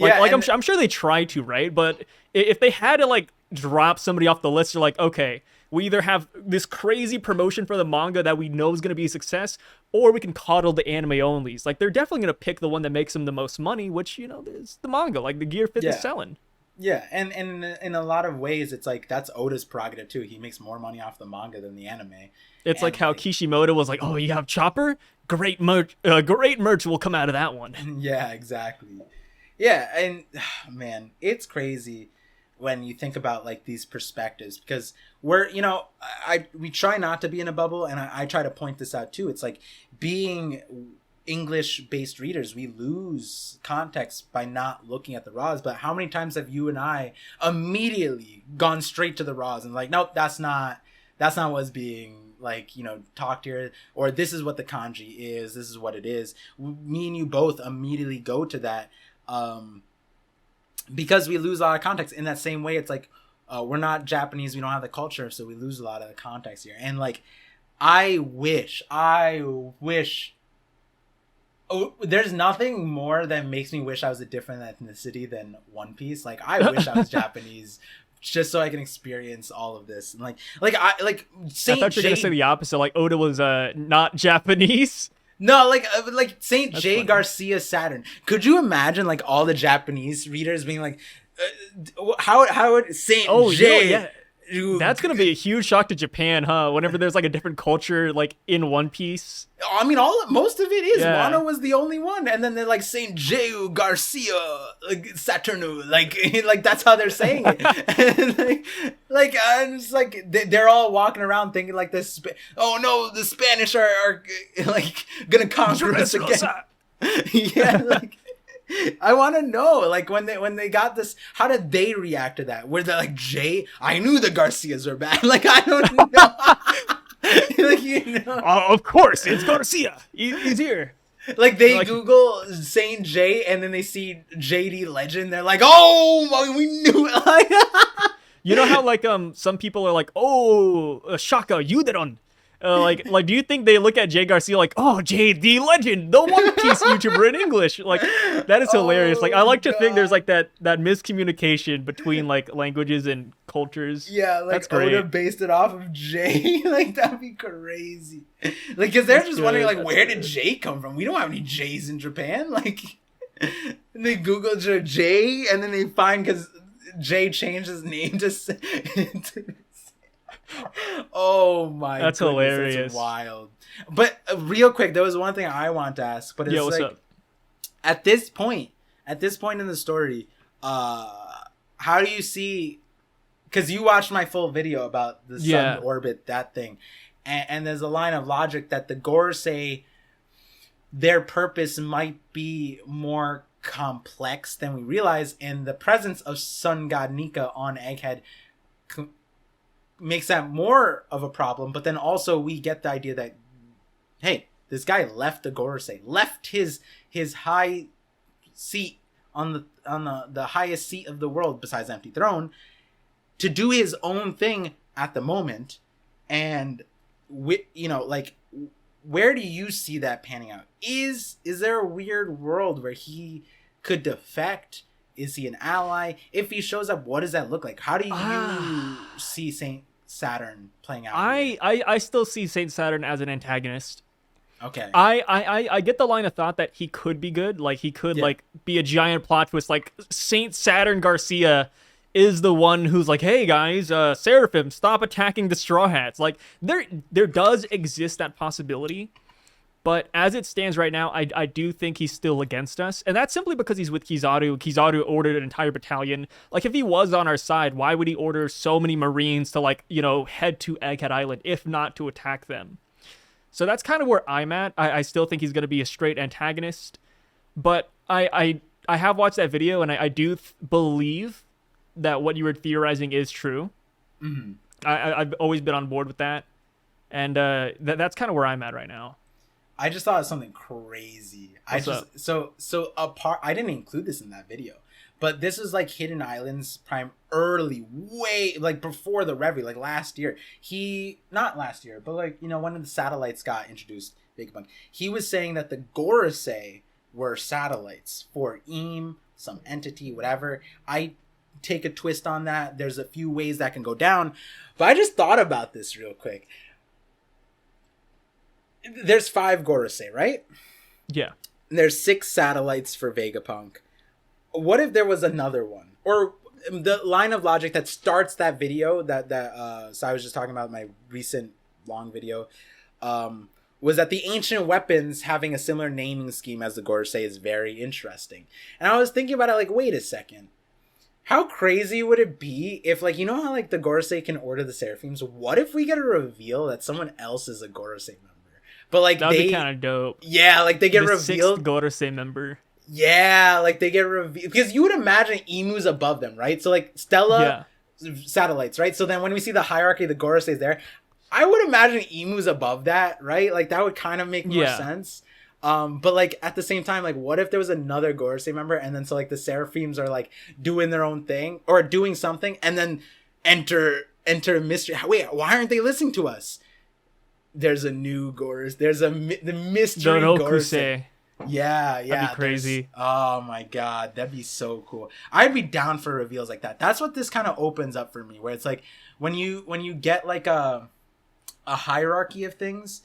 S1: I'm sure they try to, right? But if they had to like drop somebody off the list, they're like, okay, we either have this crazy promotion for the manga that we know is going to be a success, or we can coddle the anime onlys. Like, they're definitely going to pick the one that makes them the most money, which, is the manga. Like, the Gear 5 is selling.
S2: Yeah, and in a lot of ways, it's like, that's Oda's prerogative, too. He makes more money off the manga than the anime.
S1: It's like how Kishimoto was like, oh, you have Chopper? Great merch will come out of that one.
S2: Yeah, exactly. Yeah, and, man, it's crazy when you think about like these perspectives, because we're we try not to be in a bubble, and I try to point this out too. It's like, being English based readers, we lose context by not looking at the raws. But how many times have you and I immediately gone straight to the raws and like, nope, that's not what's being like talked here, or this is what the kanji is, this is what it is. Me and you both immediately go to that because we lose a lot of context. In that same way, it's like, we're not Japanese, we don't have the culture, so we lose a lot of the context here. And like, I wish there's nothing more that makes me wish I was a different ethnicity than One Piece. Like, I wish I was Japanese just so I can experience all of this. And I thought
S1: you were gonna say the opposite, like Oda was not Japanese.
S2: No, like Saint J. Funny. Garcia Saturn. Could you imagine like all the Japanese readers being like, how would Saint J?
S1: Yeah. That's gonna be a huge shock to Japan, huh? Whenever there's like a different culture like in One Piece.
S2: I mean, most of it is. Yeah. Wano was the only one, and then they're like Saint J. Garcia, like Saturnu, like that's how they're saying it. And and it's like they're all walking around thinking like this. Oh no, the Spanish are like gonna conquer us again. Yeah, like. I want to know, like, when they got this, how did they react to that? Were they like, Jay, I knew the Garcias are bad. Like, I don't know. Like,
S1: of course, it's Garcia. He's here.
S2: Like, they Google Saint J, and then they see JD Legend. They're like, oh, we knew it. Like,
S1: you know how, like, some people are like, oh, Shaka, Yuderon. Like, do you think they look at Jay Garcia like, oh, JD Legend, the One Piece YouTuber in English? Like, that is hilarious. Like, I like to think there's like that miscommunication between like languages and cultures.
S2: Yeah, like that's great. Oda based it off of Jay. Like, that'd be crazy. Like, because they're just wondering like, where did Jay come from? We don't have any Jays in Japan. Like, and they Google Jay, and then they find because Jay changed his name to oh my god, that's goodness, hilarious. That's wild. But real quick, there was one thing I want to ask, but it's like, at this point in the story, how do you see, because you watched my full video about the sun orbit, that thing, and there's a line of logic that the Gorosei, their purpose might be more complex than we realize, and the presence of Sun God Nika on Egghead makes that more of a problem. But then also we get the idea that, hey, this guy left the Gorosei, left his high seat on the highest seat of the world besides Empty Throne to do his own thing at the moment. And like, where do you see that panning out? Is there a weird world where he could defect? Is he an ally? If he shows up, what does that look like? How do you see Saint Saturn playing out?
S1: I still see Saint Saturn as an antagonist.
S2: Okay.
S1: I get the line of thought that he could be good. Like, he could like be a giant plot twist. Like, Saint Saturn Garcia is the one who's like, hey guys, Seraphims, stop attacking the Straw Hats. Like, there does exist that possibility. But as it stands right now, I do think he's still against us. And that's simply because he's with Kizaru. Kizaru ordered an entire battalion. Like, if he was on our side, why would he order so many Marines to, like, you know, head to Egghead Island, if not to attack them? So that's kind of where I'm at. I still think he's going to be a straight antagonist. But I have watched that video, and I do believe that what you were theorizing is true.
S2: Mm-hmm.
S1: I've always been on board with that. And that's kind of where I'm at right now.
S2: I just thought of something crazy.
S1: What's up?
S2: So apart, I didn't include this in that video, but this was like Hidden Islands Prime early, way like before the Revy, like last year. Not last year, but like, you know, when the satellites got introduced, Vegapunk, he was saying that the Gorosei were satellites for Eam, some entity, whatever. I take a twist on that. There's a few ways that can go down, but I just thought about this real quick. There's 5 Gorosei, right?
S1: Yeah.
S2: There's 6 satellites for Vegapunk. What if there was another one? Or the line of logic that starts that video so I was just talking about my recent long video, was that the ancient weapons having a similar naming scheme as the Gorosei is very interesting. And I was thinking about it like, wait a second. How crazy would it be if, like, you know how like the Gorosei can order the Seraphims? What if we get a reveal that someone else is a Gorosei member? But like
S1: that'd be kind of dope.
S2: Yeah, like they get
S1: the
S2: revealed.
S1: 6th Gorosei member.
S2: Yeah, like they get revealed because you would imagine Emu's above them, right? So like Stella, satellites, right? So then when we see the hierarchy of the Gorosei there, I would imagine Emu's above that, right? Like that would kind of make more sense. But like at the same time, like what if there was another Gorosei member, and then so like the Seraphims are like doing their own thing or doing something, and then enter mystery. Wait, why aren't they listening to us? There's a new Gorosei. There's the mystery Gorosei. Yeah,
S1: that'd be crazy.
S2: Oh my god, that'd be so cool. I'd be down for reveals like that. That's what this kind of opens up for me, where it's like when you get like a hierarchy of things,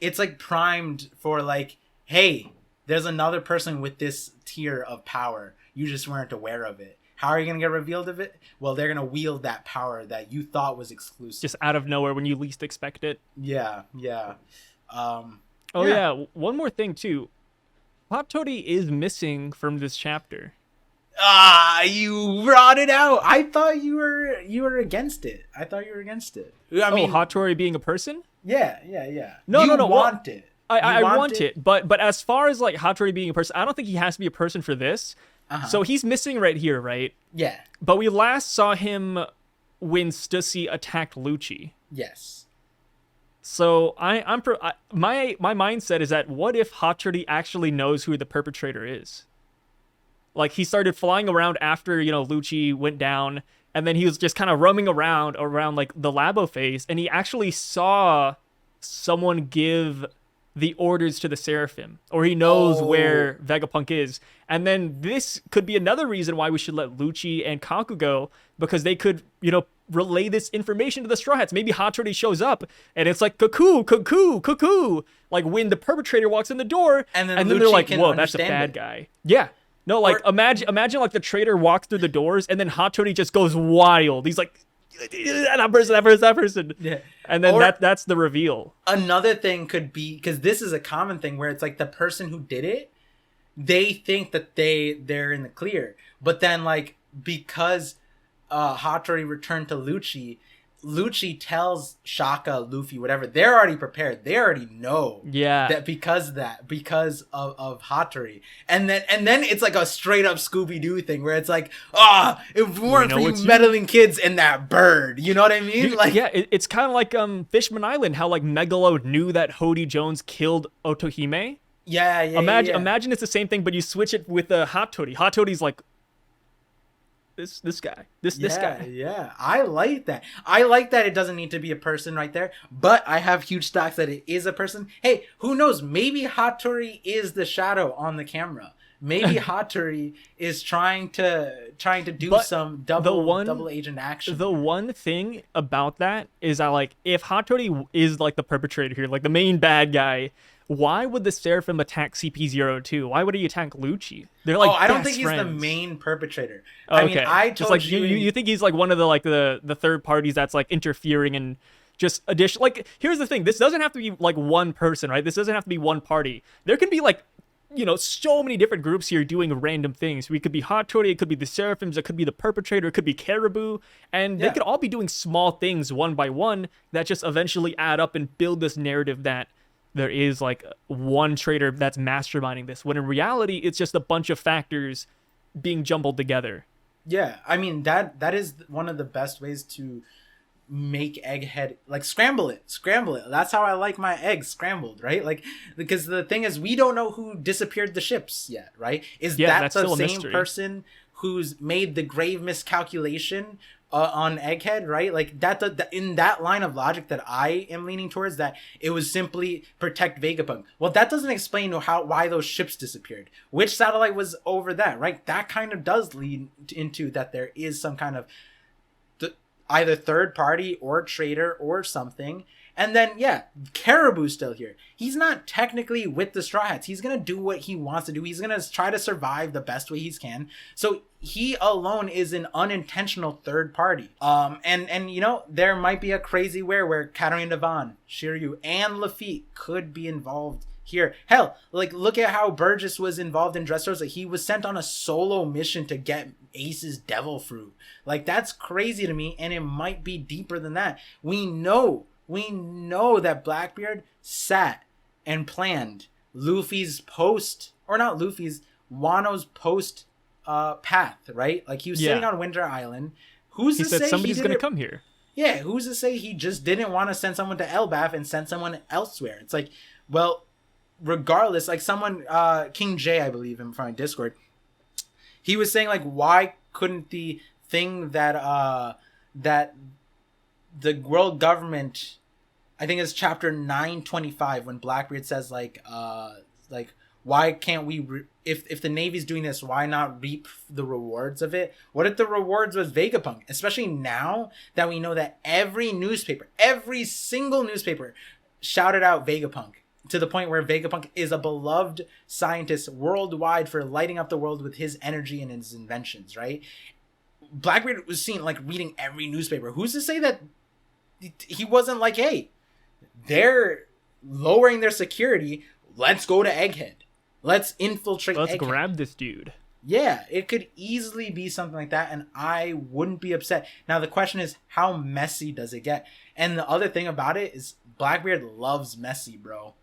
S2: it's like primed for like, hey, there's another person with this tier of power. You just weren't aware of it. How are you going to get revealed of it? Well, they're going to wield that power that you thought was exclusive.
S1: Just out of nowhere when you least expect it.
S2: Yeah.
S1: One more thing, too. Hot Toddy is missing from this chapter.
S2: You brought it out. I thought you were against it. I mean,
S1: Hot Toddy being a person?
S2: Yeah.
S1: No.
S2: Want it.
S1: I want it. But as far as like Hot Toddy being a person, I don't think he has to be a person for this. So he's missing right here, right?
S2: Yeah.
S1: But we last saw him when Stussy attacked Lucci.
S2: Yes.
S1: So my mindset is that what if Hot Toddy actually knows who the perpetrator is? Like he started flying around after, you know, Lucci went down, and then he was just kind of roaming around like the Labo phase, and he actually saw someone give the orders to the Seraphim, or he knows where Vegapunk is. And then this could be another reason why we should let Lucci and Kaku go, because they could, you know, relay this information to the Straw Hats. Maybe Hot Toddy shows up and it's like cuckoo, like when the perpetrator walks in the door, and then they're like, whoa, that's a bad guy. Yeah. No, like imagine like the traitor walks through the doors and then Hot Toddy just goes wild. He's like, that person. Yeah. And then that's the reveal. Another
S2: thing could be, because this is a common thing where it's like the person who did it, they think that they're in the clear. But then like because Hattori returned to Lucci tells Shaka, Luffy, whatever, they're already prepared. They already know that because of Hattori. And then it's like a straight up Scooby-Doo thing where it's like, if we weren't for you meddling kids and that bird, you know what I mean?
S1: Like, yeah, it's kind of like Fishman Island, how like Megalo knew that Hody Jones killed Otohime.
S2: Yeah.
S1: Imagine it's the same thing, but you switch it with Hot Toddy. Hot Toddy's like, this guy. This guy.
S2: Yeah. I like that. I like that it doesn't need to be a person right there, but I have huge stocks that it is a person. Hey, who knows? Maybe Hattori is the shadow on the camera. Maybe Hattori is trying to do some double agent action.
S1: The one thing about that is that like if Hattori is like the perpetrator here, like the main bad guy, why would the Seraphim attack CP02? Why would he attack Lucci? They're like,
S2: I don't think he's the main perpetrator.
S1: Okay. I mean, I told you think he's like one of the like the third parties that's like interfering and just addition. Like, here's the thing. This doesn't have to be like one person, right? This doesn't have to be one party. There can be like, so many different groups here doing random things. We could be Hot Toddy, it could be the Seraphims, it could be the Perpetrator, it could be Caribou, and they could all be doing small things one by one that just eventually add up and build this narrative that there is like one traitor that's masterminding this, when in reality it's just a bunch of factors being jumbled together.
S2: Yeah, I mean that is one of the best ways to make Egghead, like scramble it. That's how I like my eggs scrambled, right? Like, because the thing is, we don't know who disappeared the ships yet, right? Is that the same person who's made the grave miscalculation on Egghead, right? Like that in that line of logic that I am leaning towards, that it was simply protect Vegapunk. Well, that doesn't explain why those ships disappeared. Which satellite was over that, right? That kind of does lead into that there is some kind of either third party or traitor or something. And then, Caribou's still here. He's not technically with the Straw Hats. He's going to do what he wants to do. He's going to try to survive the best way he can. So he alone is an unintentional third party. And there might be a crazy where Katarina Devon, Shiryu, and Lafitte could be involved here. Hell, like, look at how Burgess was involved in Dressrosa. He was sent on a solo mission to get Ace's devil fruit. Like, that's crazy to me, and it might be deeper than that. We know that Blackbeard sat and planned Luffy's Wano's post path, right? Like, he was sitting on Winter Island. He said
S1: somebody's going to come here.
S2: Yeah, who's to say he just didn't want to send someone to Elbaf and send someone elsewhere? It's like, well, regardless, like someone, King J, I believe, in front of Discord, he was saying, like, why couldn't the thing that the world government, I think it's chapter 925, when Blackbeard says, like why can't we if the Navy's doing this, why not reap the rewards of it? What if the rewards was Vegapunk? Especially now that we know that every single newspaper shouted out Vegapunk, to the point where Vegapunk is a beloved scientist worldwide for lighting up the world with his energy and his inventions, right? Blackbeard was seen, like, reading every newspaper. Who's to say that he wasn't like, hey, they're lowering their security, let's go to Egghead. Let's infiltrate Egghead.
S1: Let's grab this dude.
S2: Yeah, it could easily be something like that, and I wouldn't be upset. Now, the question is, how messy does it get? And the other thing about it is Blackbeard loves messy, bro.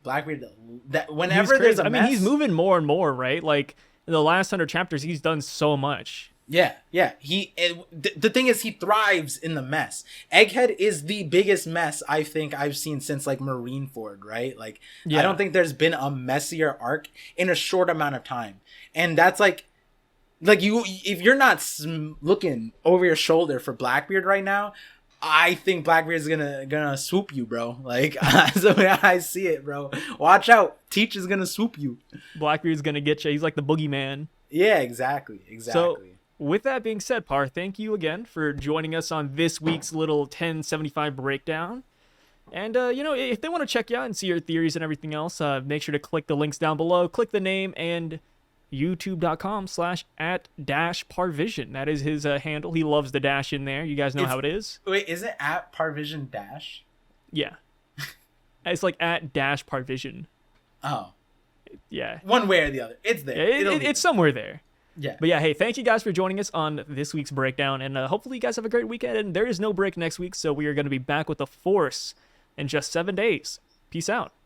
S2: Blackbeard, that whenever there's a mess...
S1: he's moving more and more, right? Like, in the last 100 chapters, he's done so much.
S2: Yeah. The thing is, he thrives in the mess. Egghead is the biggest mess I think I've seen since, like, Marineford, right? Like, I don't think there's been a messier arc in a short amount of time. And that's like you, if you're not looking over your shoulder for Blackbeard right now, I think Blackbeard's gonna swoop you, bro. Like, that's the way I see it, bro. Watch out. Teach is gonna swoop you.
S1: Blackbeard's gonna get you. He's like the boogeyman.
S2: Yeah, exactly.
S1: So, with that being said, Par, thank you again for joining us on this week's little 1075 breakdown. And, if they want to check you out and see your theories and everything else, make sure to click the links down below. Click the name and youtube.com/@-parvision. That is his handle. He loves the dash in there. You guys know how it is.
S2: Wait, is it @parvision dash?
S1: Yeah. It's like @-parvision.
S2: Oh.
S1: Yeah.
S2: One way or the other. It's there.
S1: Yeah, it's somewhere there.
S2: Yeah.
S1: But yeah, hey, thank you guys for joining us on this week's breakdown. And hopefully you guys have a great weekend. And there is no break next week, so we are going to be back with the Force in just 7 days. Peace out.